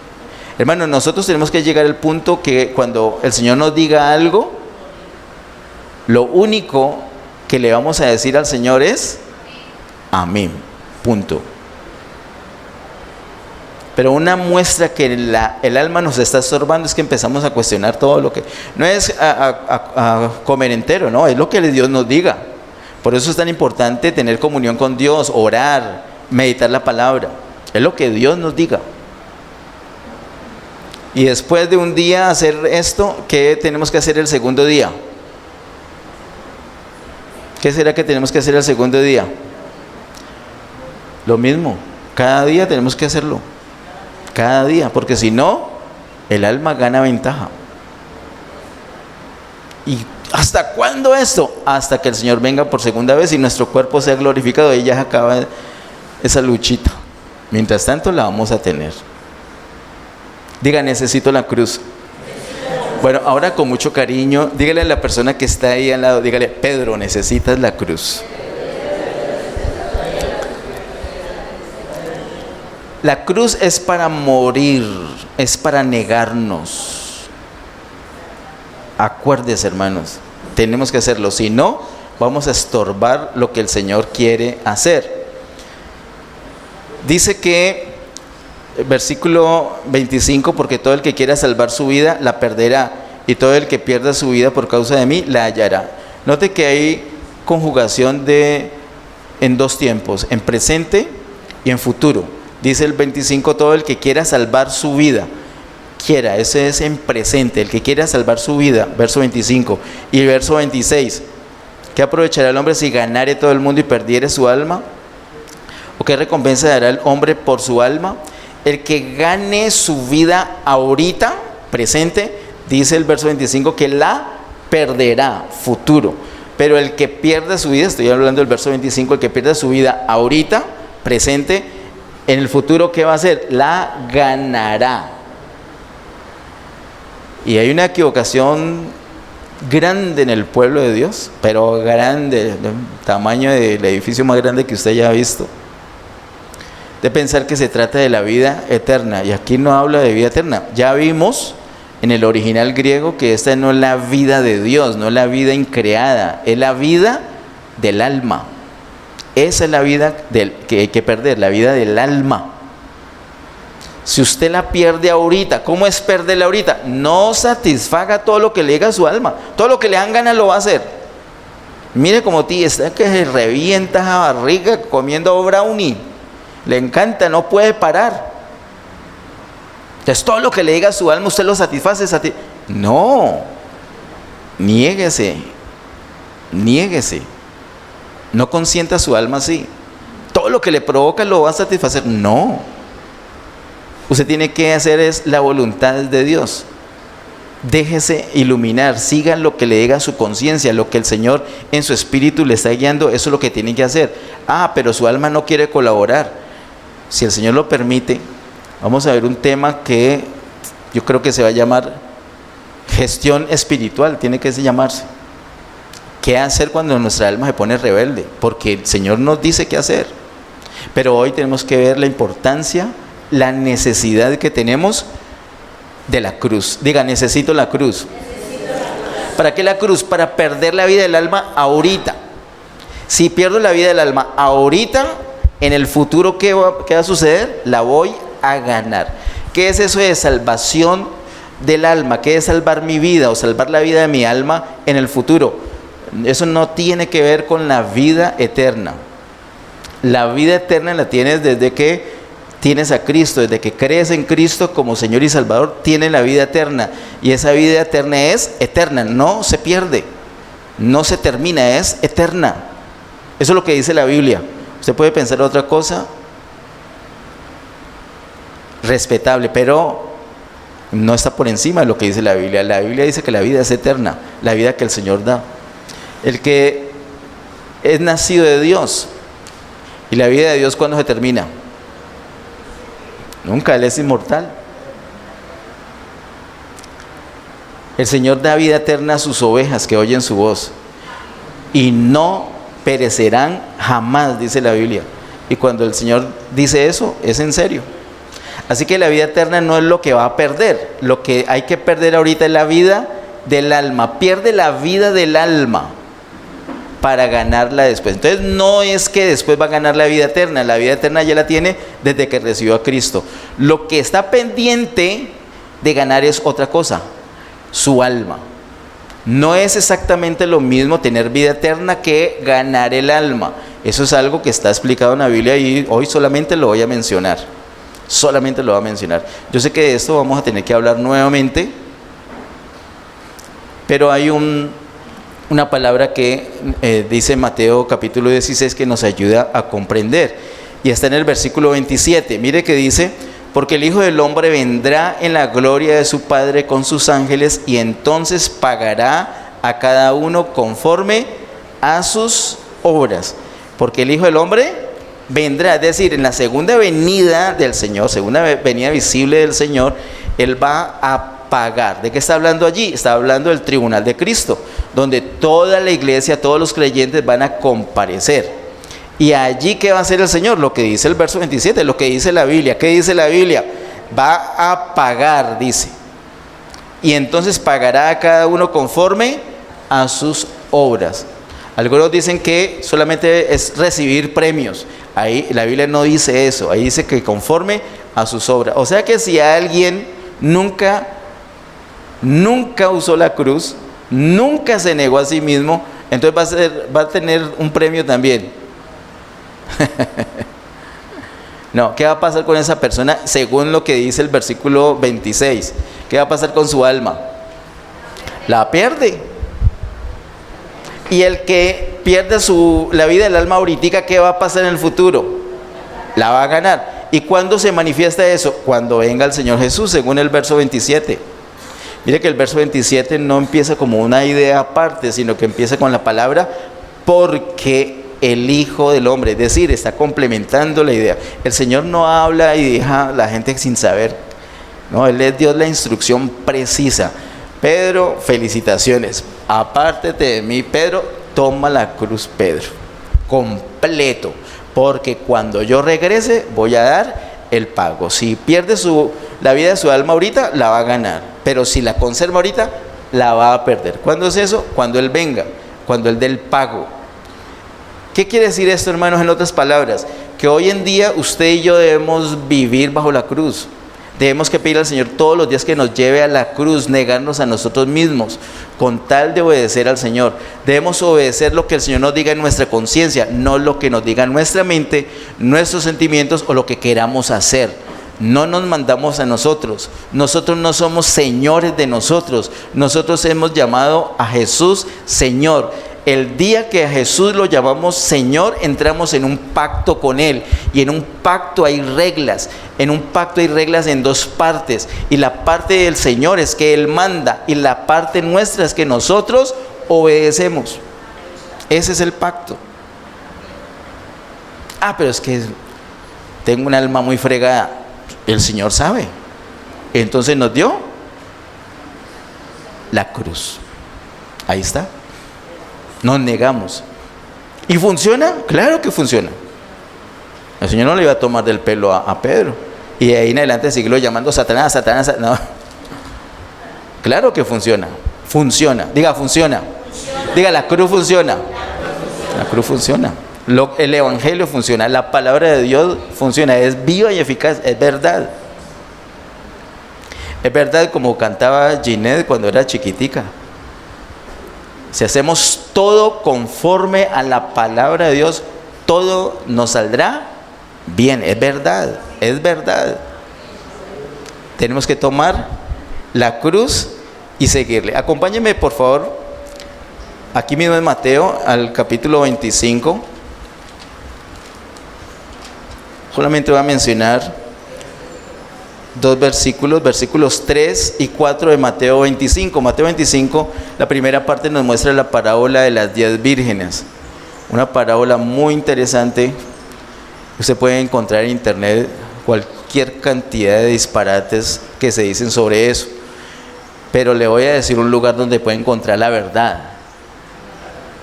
S2: Hermano, nosotros tenemos que llegar al punto que cuando el Señor nos diga algo, lo único que le vamos a decir al Señor es amén, punto. Pero una muestra que el alma nos está estorbando es que empezamos a cuestionar todo lo que... No es a comer entero, no, es lo que Dios nos diga. Por eso es tan importante tener comunión con Dios, orar, meditar la palabra. Es lo que Dios nos diga. Y después de un día hacer esto, ¿qué tenemos que hacer el segundo día? ¿Qué será que tenemos que hacer el segundo día? Lo mismo, cada día tenemos que hacerlo. Cada día, porque si no, el alma gana ventaja. ¿Y hasta cuándo esto? Hasta que el Señor venga por segunda vez y nuestro cuerpo sea glorificado. Y ya se acaba esa luchita. Mientras tanto la vamos a tener. Diga: necesito la cruz. Bueno, ahora con mucho cariño, dígale a la persona que está ahí al lado, dígale: Pedro, necesitas la cruz. La cruz es para morir, es para negarnos. Acuérdese, hermanos, tenemos que hacerlo, si no, vamos a estorbar lo que el Señor quiere hacer. Dice que, versículo 25, porque todo el que quiera salvar su vida, la perderá, y todo el que pierda su vida por causa de mí, la hallará. Note que hay conjugación en dos tiempos, en presente y en futuro. Dice el 25, todo el que quiera salvar su vida. Quiera, ese es en presente, el que quiera salvar su vida, verso 25. Y el verso 26, ¿qué aprovechará el hombre si ganare todo el mundo y perdiere su alma? ¿O qué recompensa dará el hombre por su alma? El que gane su vida ahorita, presente, dice el verso 25, que la perderá, futuro. Pero el que pierda su vida, estoy hablando del verso 25, el que pierda su vida ahorita, presente, en el futuro, ¿qué va a hacer? La ganará. Y hay una equivocación grande en el pueblo de Dios, pero grande, del tamaño del edificio más grande que usted ya ha visto, de pensar que se trata de la vida eterna. Y aquí no habla de vida eterna. Ya vimos en el original griego que esta no es la vida de Dios, no es la vida increada, es la vida del alma. Esa es la vida que hay que perder, la vida del alma. Si usted la pierde ahorita, ¿cómo es perderla ahorita? No satisfaga todo lo que le diga a su alma. Todo lo que le dan ganas lo va a hacer. Mire como ti, está que se revienta esa barriga comiendo brownie. Le encanta, no puede parar. Entonces todo lo que le diga a su alma, usted lo satisface. No. Niéguese. No consienta su alma así. Todo lo que le provoca lo va a satisfacer. No. Usted tiene que hacer es la voluntad de Dios. Déjese iluminar, siga lo que le diga a su conciencia, lo que el Señor en su espíritu le está guiando, eso es lo que tiene que hacer. Pero su alma no quiere colaborar. Si el Señor lo permite, vamos a ver un tema que yo creo que se va a llamar gestión espiritual, tiene que llamarse. ¿Qué hacer cuando nuestra alma se pone rebelde? Porque el Señor nos dice qué hacer. Pero hoy tenemos que ver la importancia, la necesidad que tenemos de la cruz. Diga, necesito la cruz. ¿Para qué la cruz? Para perder la vida del alma ahorita. Si pierdo la vida del alma ahorita, en el futuro, ¿qué va a suceder? La voy a ganar. ¿Qué es eso de salvación del alma? ¿Qué es salvar mi vida o salvar la vida de mi alma en el futuro? Eso no tiene que ver con la vida eterna. La vida eterna la tienes desde que tienes a Cristo, desde que crees en Cristo como Señor y Salvador, tienes la vida eterna. Y esa vida eterna es eterna, no se pierde, no se termina, es eterna. Eso es lo que dice la Biblia. Usted puede pensar otra cosa, respetable, pero no está por encima de lo que dice la Biblia. La Biblia dice que la vida es eterna, la vida que el Señor da. El que es nacido de Dios, y la vida de Dios, ¿cuándo se termina? Nunca, Él es inmortal. El Señor da vida eterna a sus ovejas que oyen su voz, y no perecerán jamás, dice la Biblia. Y cuando el Señor dice eso, es en serio. Así que la vida eterna no es lo que va a perder. Lo que hay que perder ahorita es la vida del alma. Pierde la vida del alma para ganarla después. Entonces no es que después va a ganar la vida eterna. La vida eterna ya la tiene desde que recibió a Cristo. Lo que está pendiente de ganar es otra cosa: su alma. No es exactamente lo mismo tener vida eterna que ganar el alma. Eso es algo que está explicado en la Biblia y hoy solamente lo voy a mencionar. Solamente lo voy a mencionar. Yo sé que de esto vamos a tener que hablar nuevamente, pero hay una palabra que dice Mateo capítulo 16 que nos ayuda a comprender. Y está en el versículo 27. Mire que dice: porque el Hijo del Hombre vendrá en la gloria de su Padre con sus ángeles, y entonces pagará a cada uno conforme a sus obras. Porque el Hijo del Hombre vendrá, es decir, en la segunda venida del Señor, segunda venida visible del Señor, Él va a pagar. ¿De qué está hablando allí? Está hablando del tribunal de Cristo, donde toda la iglesia, todos los creyentes van a comparecer. Y allí, ¿qué va a hacer el Señor? Lo que dice el verso 27, lo que dice la Biblia. ¿Qué dice la Biblia? Va a pagar, dice. y entonces pagará a cada uno conforme a sus obras. Algunos dicen que solamente es recibir premios. Ahí la Biblia no dice eso, ahí dice que conforme a sus obras. O sea que si alguien nunca usó la cruz, nunca se negó a sí mismo, entonces va a tener un premio también. No, ¿qué va a pasar con esa persona según lo que dice el versículo 26? ¿Qué va a pasar con su alma? La pierde. Y el que pierde la vida del alma ahorita, ¿qué va a pasar en el futuro? La va a ganar. ¿Y cuándo se manifiesta eso? Cuando venga el Señor Jesús, según el verso 27. Mire que el verso 27 no empieza como una idea aparte, sino que empieza con la palabra porque el Hijo del Hombre, es decir, está complementando la idea. El Señor no habla y deja a la gente sin saber. No, Él les dio la instrucción precisa. Pedro, felicitaciones. Apártate de mí, Pedro, toma la cruz, Pedro, completo, porque cuando yo regrese voy a dar el pago. Si pierde la vida de su alma ahorita, la va a ganar, pero si la conserva ahorita, la va a perder. ¿Cuándo es eso? Cuando Él venga, cuando Él dé el pago. ¿Qué quiere decir esto, hermanos? En otras palabras, que hoy en día usted y yo debemos vivir bajo la cruz. Debemos que pedir al Señor todos los días que nos lleve a la cruz, negarnos a nosotros mismos, con tal de obedecer al Señor. Debemos obedecer lo que el Señor nos diga en nuestra conciencia, no lo que nos diga en nuestra mente, nuestros sentimientos o lo que queramos hacer. No nos mandamos a nosotros. Nosotros no somos señores de nosotros. Nosotros hemos llamado a Jesús Señor. El día que a Jesús lo llamamos Señor, entramos en un pacto con Él. Y en un pacto hay reglas. En un pacto hay reglas en dos partes. Y la parte del Señor es que Él manda. Y la parte nuestra es que nosotros obedecemos. Ese es el pacto. Pero es que tengo un alma muy fregada. El Señor sabe. Entonces nos dio la cruz. Ahí está. Nos negamos. ¿Y funciona? Claro que funciona. El Señor no le iba a tomar del pelo a Pedro. Y de ahí en adelante seguirlo llamando Satanás, Satanás. No. Claro que funciona. Funciona. Diga, funciona. Diga, la cruz funciona. La cruz funciona. El Evangelio funciona. La palabra de Dios funciona. Es viva y eficaz. Es verdad. Es verdad, como cantaba Ginette cuando era chiquitica. Si hacemos todo conforme a la palabra de Dios, todo nos saldrá bien. Es verdad, es verdad. Tenemos que tomar la cruz y seguirle. Acompáñenme, por favor, aquí mismo en Mateo, al capítulo 25. Solamente voy a mencionar dos versículos, versículos 3 y 4 de Mateo 25. Mateo 25, la primera parte nos muestra la parábola de las 10 vírgenes. Una parábola muy interesante. Usted puede encontrar en internet cualquier cantidad de disparates que se dicen sobre eso. Pero le voy a decir un lugar donde puede encontrar la verdad.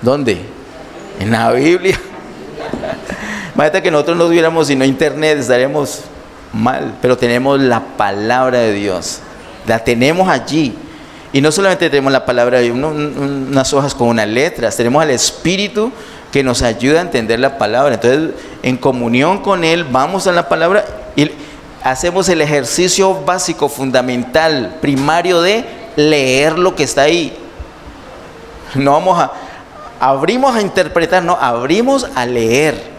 S2: ¿Dónde? En la Biblia. Imagínate que nosotros no tuviéramos sino internet, estaríamos mal, pero tenemos la palabra de Dios, la tenemos allí. Y no solamente tenemos la palabra de Dios, unas hojas con unas letras, tenemos al Espíritu que nos ayuda a entender la palabra. Entonces, en comunión con Él, vamos a la palabra y hacemos el ejercicio básico, fundamental, primario de leer lo que está ahí. No abrimos a interpretar, no, abrimos a leer.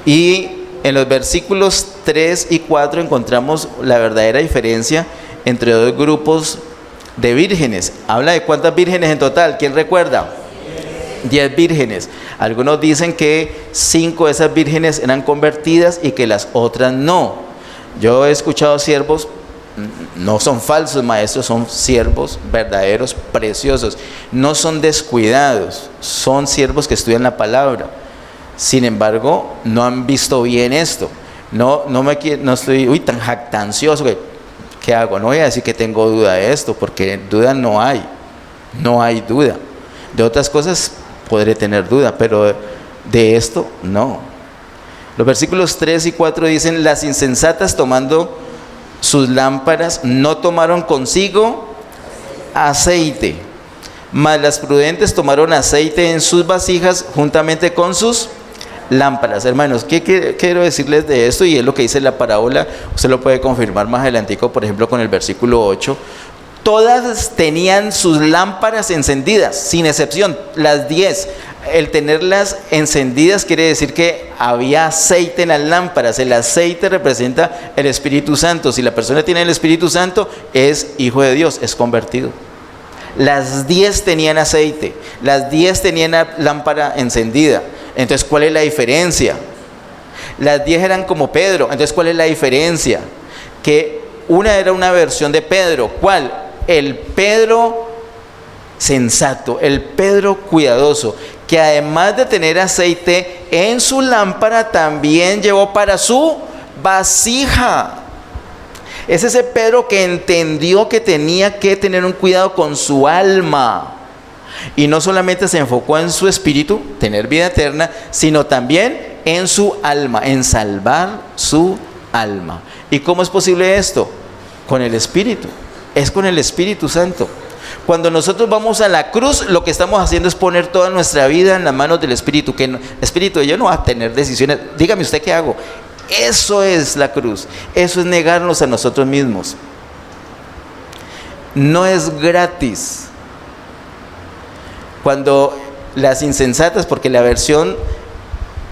S2: Y en los versículos 3 y 4 encontramos la verdadera diferencia entre dos grupos de vírgenes. Habla de cuántas vírgenes en total, ¿quién recuerda? 10 vírgenes. Algunos dicen que 5 de esas vírgenes eran convertidas y que las otras no. Yo he escuchado siervos, no son falsos maestros, son siervos verdaderos, preciosos. No son descuidados, son siervos que estudian la palabra. Sin embargo, no han visto bien esto. No estoy tan jactancioso que ¿qué hago? No voy a decir que tengo duda de esto, porque duda no hay. No hay duda. De otras cosas podré tener duda, pero de esto no. Los versículos 3 y 4 dicen: las insensatas tomando sus lámparas no tomaron consigo aceite, mas las prudentes tomaron aceite en sus vasijas juntamente con sus lámparas. Hermanos, ¿qué quiero decirles de esto? Y es lo que dice la parábola. Usted lo puede confirmar más adelantico, por ejemplo, con el versículo 8. Todas tenían sus lámparas encendidas, sin excepción, las 10. El tenerlas encendidas quiere decir que había aceite en las lámparas. El aceite representa el Espíritu Santo. Si la persona tiene el Espíritu Santo, es hijo de Dios, es convertido. Las 10 tenían aceite, las 10 tenían la lámpara encendida. Entonces, ¿cuál es la diferencia? Las 10 eran como Pedro. Entonces, ¿cuál es la diferencia? Que una era una versión de Pedro. ¿Cuál? El Pedro sensato, el Pedro cuidadoso, que además de tener aceite en su lámpara, también llevó para su vasija. Es ese Pedro que entendió que tenía que tener un cuidado con su alma. Y no solamente se enfocó en su espíritu, tener vida eterna, sino también en su alma, en salvar su alma. ¿Y cómo es posible esto? Con el Espíritu. Es con el Espíritu Santo. Cuando nosotros vamos a la cruz, lo que estamos haciendo es poner toda nuestra vida en las manos del Espíritu. Que el Espíritu, yo no voy a tener decisiones. Dígame usted qué hago. Eso es la cruz. Eso es negarnos a nosotros mismos. No es gratis. Cuando las insensatas, porque la versión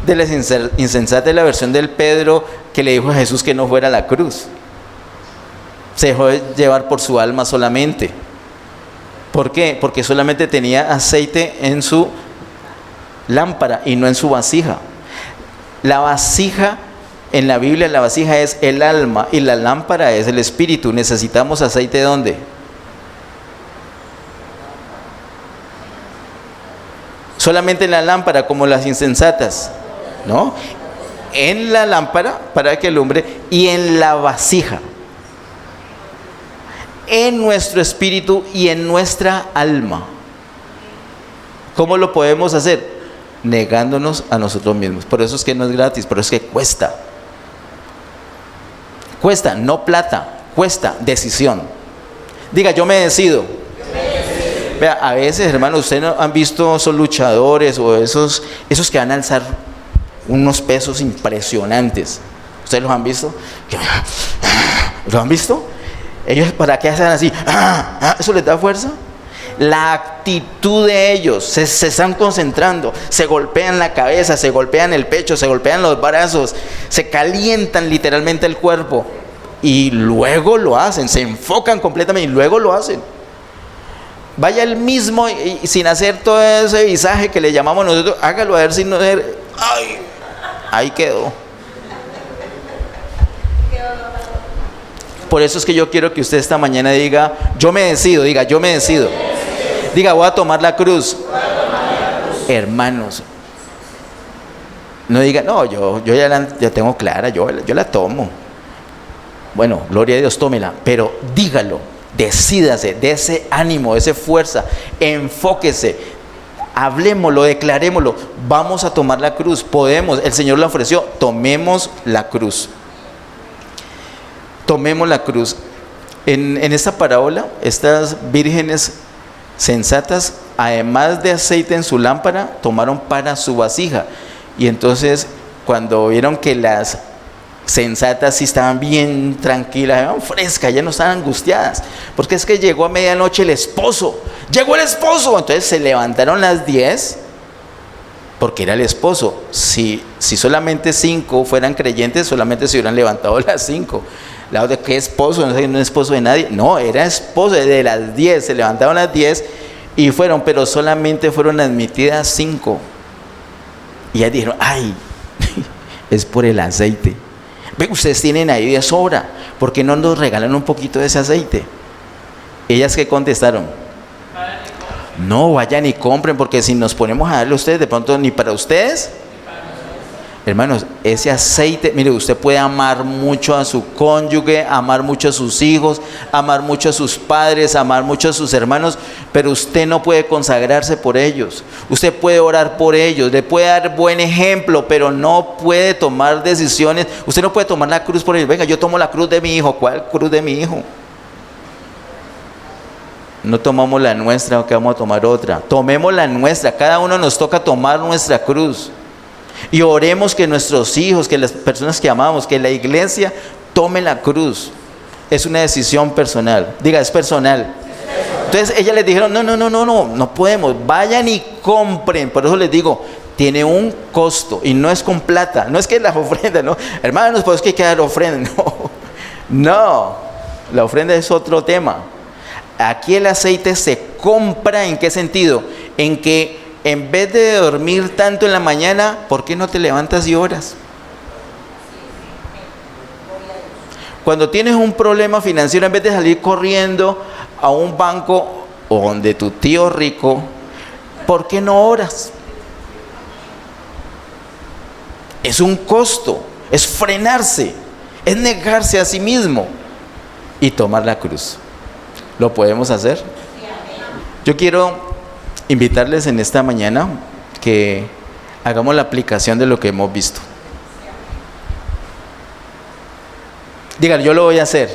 S2: de las insensatas es la versión del Pedro que le dijo a Jesús que no fuera a la cruz. Se dejó llevar por su alma solamente. ¿Por qué? Porque solamente tenía aceite en su lámpara y no en su vasija. La vasija, en la Biblia, la vasija es el alma y la lámpara es el espíritu. ¿Necesitamos aceite dónde? Solamente en la lámpara, como las insensatas, ¿no? En la lámpara para que alumbre y en la vasija, en nuestro espíritu y en nuestra alma. ¿Cómo lo podemos hacer? Negándonos a nosotros mismos. Por eso es que no es gratis, por eso es que cuesta. Cuesta, no plata, cuesta decisión. Diga, yo me decido. Vea, a veces, hermanos, ustedes no han visto esos luchadores o esos que van a alzar unos pesos impresionantes. ¿Ustedes los han visto? ¿Los han visto? Ellos, ¿para qué hacen así? ¿Eso les da fuerza? La actitud de ellos, se están concentrando, se golpean la cabeza, se golpean el pecho, se golpean los brazos, se calientan literalmente el cuerpo y luego lo hacen, se enfocan completamente y luego lo hacen. Vaya el mismo y sin hacer todo ese visaje que le llamamos nosotros, hágalo a ver si no es. ¡Ay! Ahí quedó. Por eso es que yo quiero que usted esta mañana diga, yo me decido, diga, yo me decido. Diga, voy a tomar la cruz. Hermanos, no diga, no, yo ya la tengo clara, yo la tomo. Bueno, gloria a Dios, tómela, pero dígalo, decídase, de ese ánimo, de esa fuerza, enfóquese, hablémoslo, declarémoslo, vamos a tomar la cruz, podemos, el Señor la ofreció, tomemos la cruz. Tomemos la cruz. En esta parábola, estas vírgenes sensatas, además de aceite en su lámpara, tomaron para su vasija. Y entonces, cuando vieron que las sensatas sí estaban bien tranquilas, estaban frescas, ya no estaban angustiadas, porque es que llegó a medianoche el esposo, llegó el esposo, entonces se levantaron las 10, porque era el esposo. Si solamente 5 fueran creyentes, solamente se hubieran levantado las 5. La otra, ¿qué esposo? No es esposo de nadie. No, era esposo de las 10. Se levantaron las 10 y fueron, pero solamente fueron admitidas 5. Y ya dijeron, ay, es por el aceite. Ve, ustedes tienen ahí de sobra, ¿por qué no nos regalan un poquito de ese aceite? Ellas, ¿qué contestaron? No, vayan y compren, porque si nos ponemos a darle a ustedes, de pronto ni para ustedes. Hermanos, ese aceite, mire, usted puede amar mucho a su cónyuge, amar mucho a sus hijos, amar mucho a sus padres, amar mucho a sus hermanos, pero usted no puede consagrarse por ellos. Usted puede orar por ellos, le puede dar buen ejemplo, pero no puede tomar decisiones. Usted no puede tomar la cruz por ellos. Venga, yo tomo la cruz de mi hijo. ¿Cuál cruz de mi hijo? No tomamos la nuestra, que vamos a tomar otra. Tomemos la nuestra. Cada uno nos toca tomar nuestra cruz. Y oremos que nuestros hijos, que las personas que amamos, que la iglesia tome la cruz. Es una decisión personal. Diga, es personal. Entonces ellas les dijeron, no podemos. Vayan y compren. Por eso les digo, tiene un costo y no es con plata. No es que las ofrendas, no. Hermanos, pues es que hay que dar ofrenda. No, la ofrenda es otro tema. Aquí el aceite se compra. ¿En qué sentido? En que en vez de dormir tanto en la mañana, ¿por qué no te levantas y oras? Cuando tienes un problema financiero, en vez de salir corriendo a un banco o donde tu tío rico, ¿por qué no oras? Es un costo, es frenarse, es negarse a sí mismo y tomar la cruz. ¿Lo podemos hacer? Yo quiero invitarles en esta mañana que hagamos la aplicación de lo que hemos visto. Digan, yo lo voy a hacer.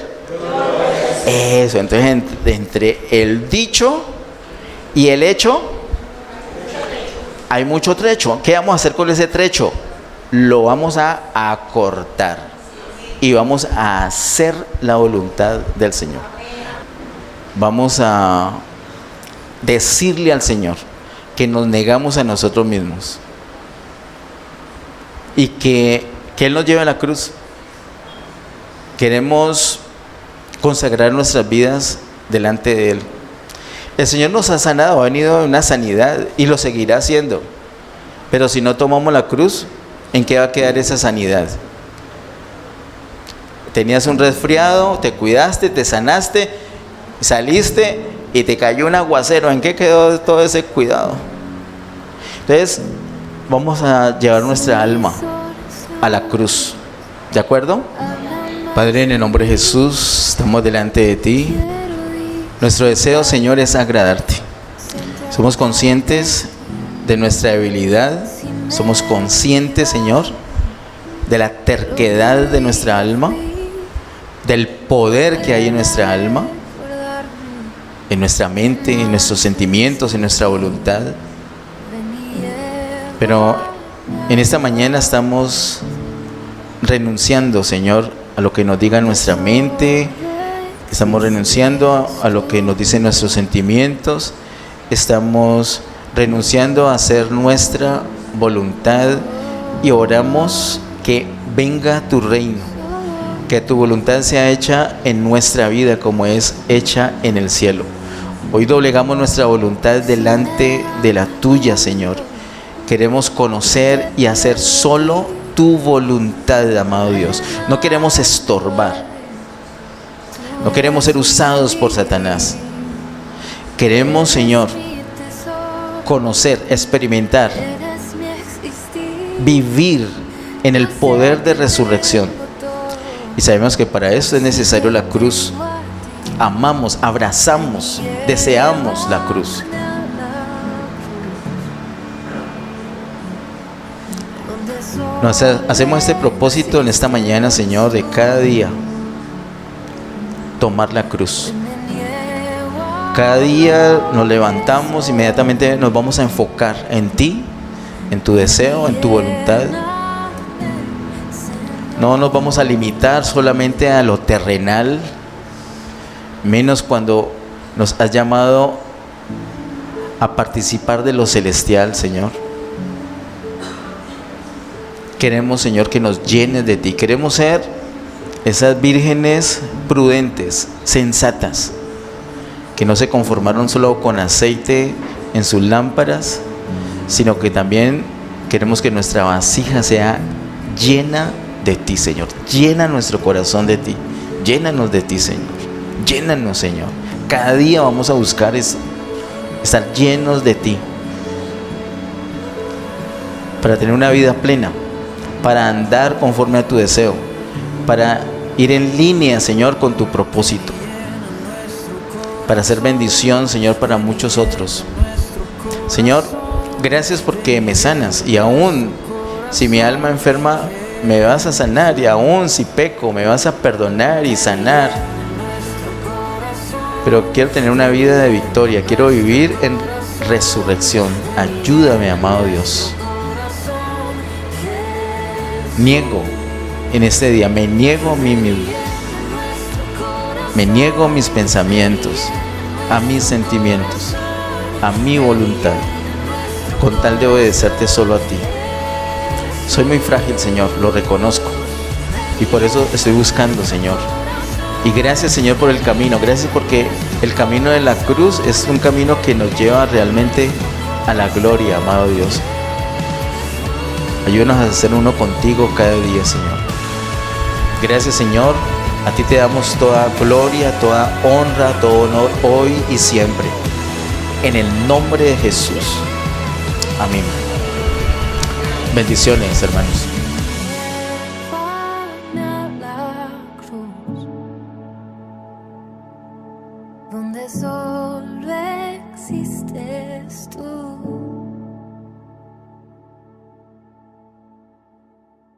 S2: Eso, entonces entre el dicho y el hecho hay mucho trecho. ¿Qué vamos a hacer con ese trecho? Lo vamos a acortar y vamos a hacer la voluntad del Señor. Vamos a decirle al Señor que nos negamos a nosotros mismos y que Él nos lleve a la cruz. Queremos consagrar nuestras vidas delante de Él. El Señor nos ha sanado, ha venido a una sanidad y lo seguirá haciendo. Pero si no tomamos la cruz, ¿en qué va a quedar esa sanidad? Tenías un resfriado, te cuidaste, te sanaste, saliste y te cayó un aguacero. ¿En qué quedó todo ese cuidado? Entonces, vamos a llevar nuestra alma a la cruz. ¿De acuerdo? Padre, en el nombre de Jesús, estamos delante de ti. Nuestro deseo, Señor, es agradarte. Somos conscientes de nuestra debilidad. Somos conscientes, Señor, de la terquedad de nuestra alma, del poder que hay en nuestra alma, en nuestra mente, en nuestros sentimientos, en nuestra voluntad. Pero en esta mañana estamos renunciando, Señor, a lo que nos diga nuestra mente. Estamos renunciando a lo que nos dicen nuestros sentimientos. Estamos renunciando a hacer nuestra voluntad y oramos que venga tu reino, que tu voluntad sea hecha en nuestra vida como es hecha en el cielo. Hoy doblegamos nuestra voluntad delante de la tuya, Señor. Queremos conocer y hacer solo tu voluntad, amado Dios. No queremos estorbar. No queremos ser usados por Satanás. Queremos, Señor, conocer, experimentar, vivir en el poder de resurrección. Y sabemos que para eso es necesario la cruz. Amamos, abrazamos, deseamos la cruz. Hacemos este propósito en esta mañana, Señor, de cada día tomar la cruz. Cada día nos levantamos, inmediatamente nos vamos a enfocar en ti, en tu deseo, en tu voluntad. No nos vamos a limitar solamente a lo terrenal, menos cuando nos has llamado a participar de lo celestial, Señor. Queremos, Señor, que nos llenes de ti. Queremos ser esas vírgenes prudentes, sensatas, que no se conformaron solo con aceite en sus lámparas, sino que también queremos que nuestra vasija sea llena de ti, Señor. Llena nuestro corazón de ti. Llénanos de ti, Señor. Llénanos, Señor. Cada día vamos a buscar estar llenos de ti para tener una vida plena, para andar conforme a tu deseo, para ir en línea, Señor, con tu propósito, para hacer bendición, Señor, para muchos otros. Señor, gracias porque me sanas, y aún si mi alma enferma, me vas a sanar, y aún si peco, me vas a perdonar y sanar. Pero quiero tener una vida de victoria, quiero vivir en resurrección. Ayúdame, amado Dios. Niego en este día, me niego a mí mismo, me niego a mis pensamientos, a mis sentimientos, a mi voluntad, con tal de obedecerte solo a ti. Soy muy frágil, Señor, lo reconozco, y por eso estoy buscando, Señor. Y gracias, Señor, por el camino. Gracias porque el camino de la cruz es un camino que nos lleva realmente a la gloria, amado Dios. Ayúdanos a ser uno contigo cada día, Señor. Gracias, Señor. A ti te damos toda gloria, toda honra, todo honor, hoy y siempre. En el nombre de Jesús. Amén. Bendiciones, hermanos.
S3: Donde solo existes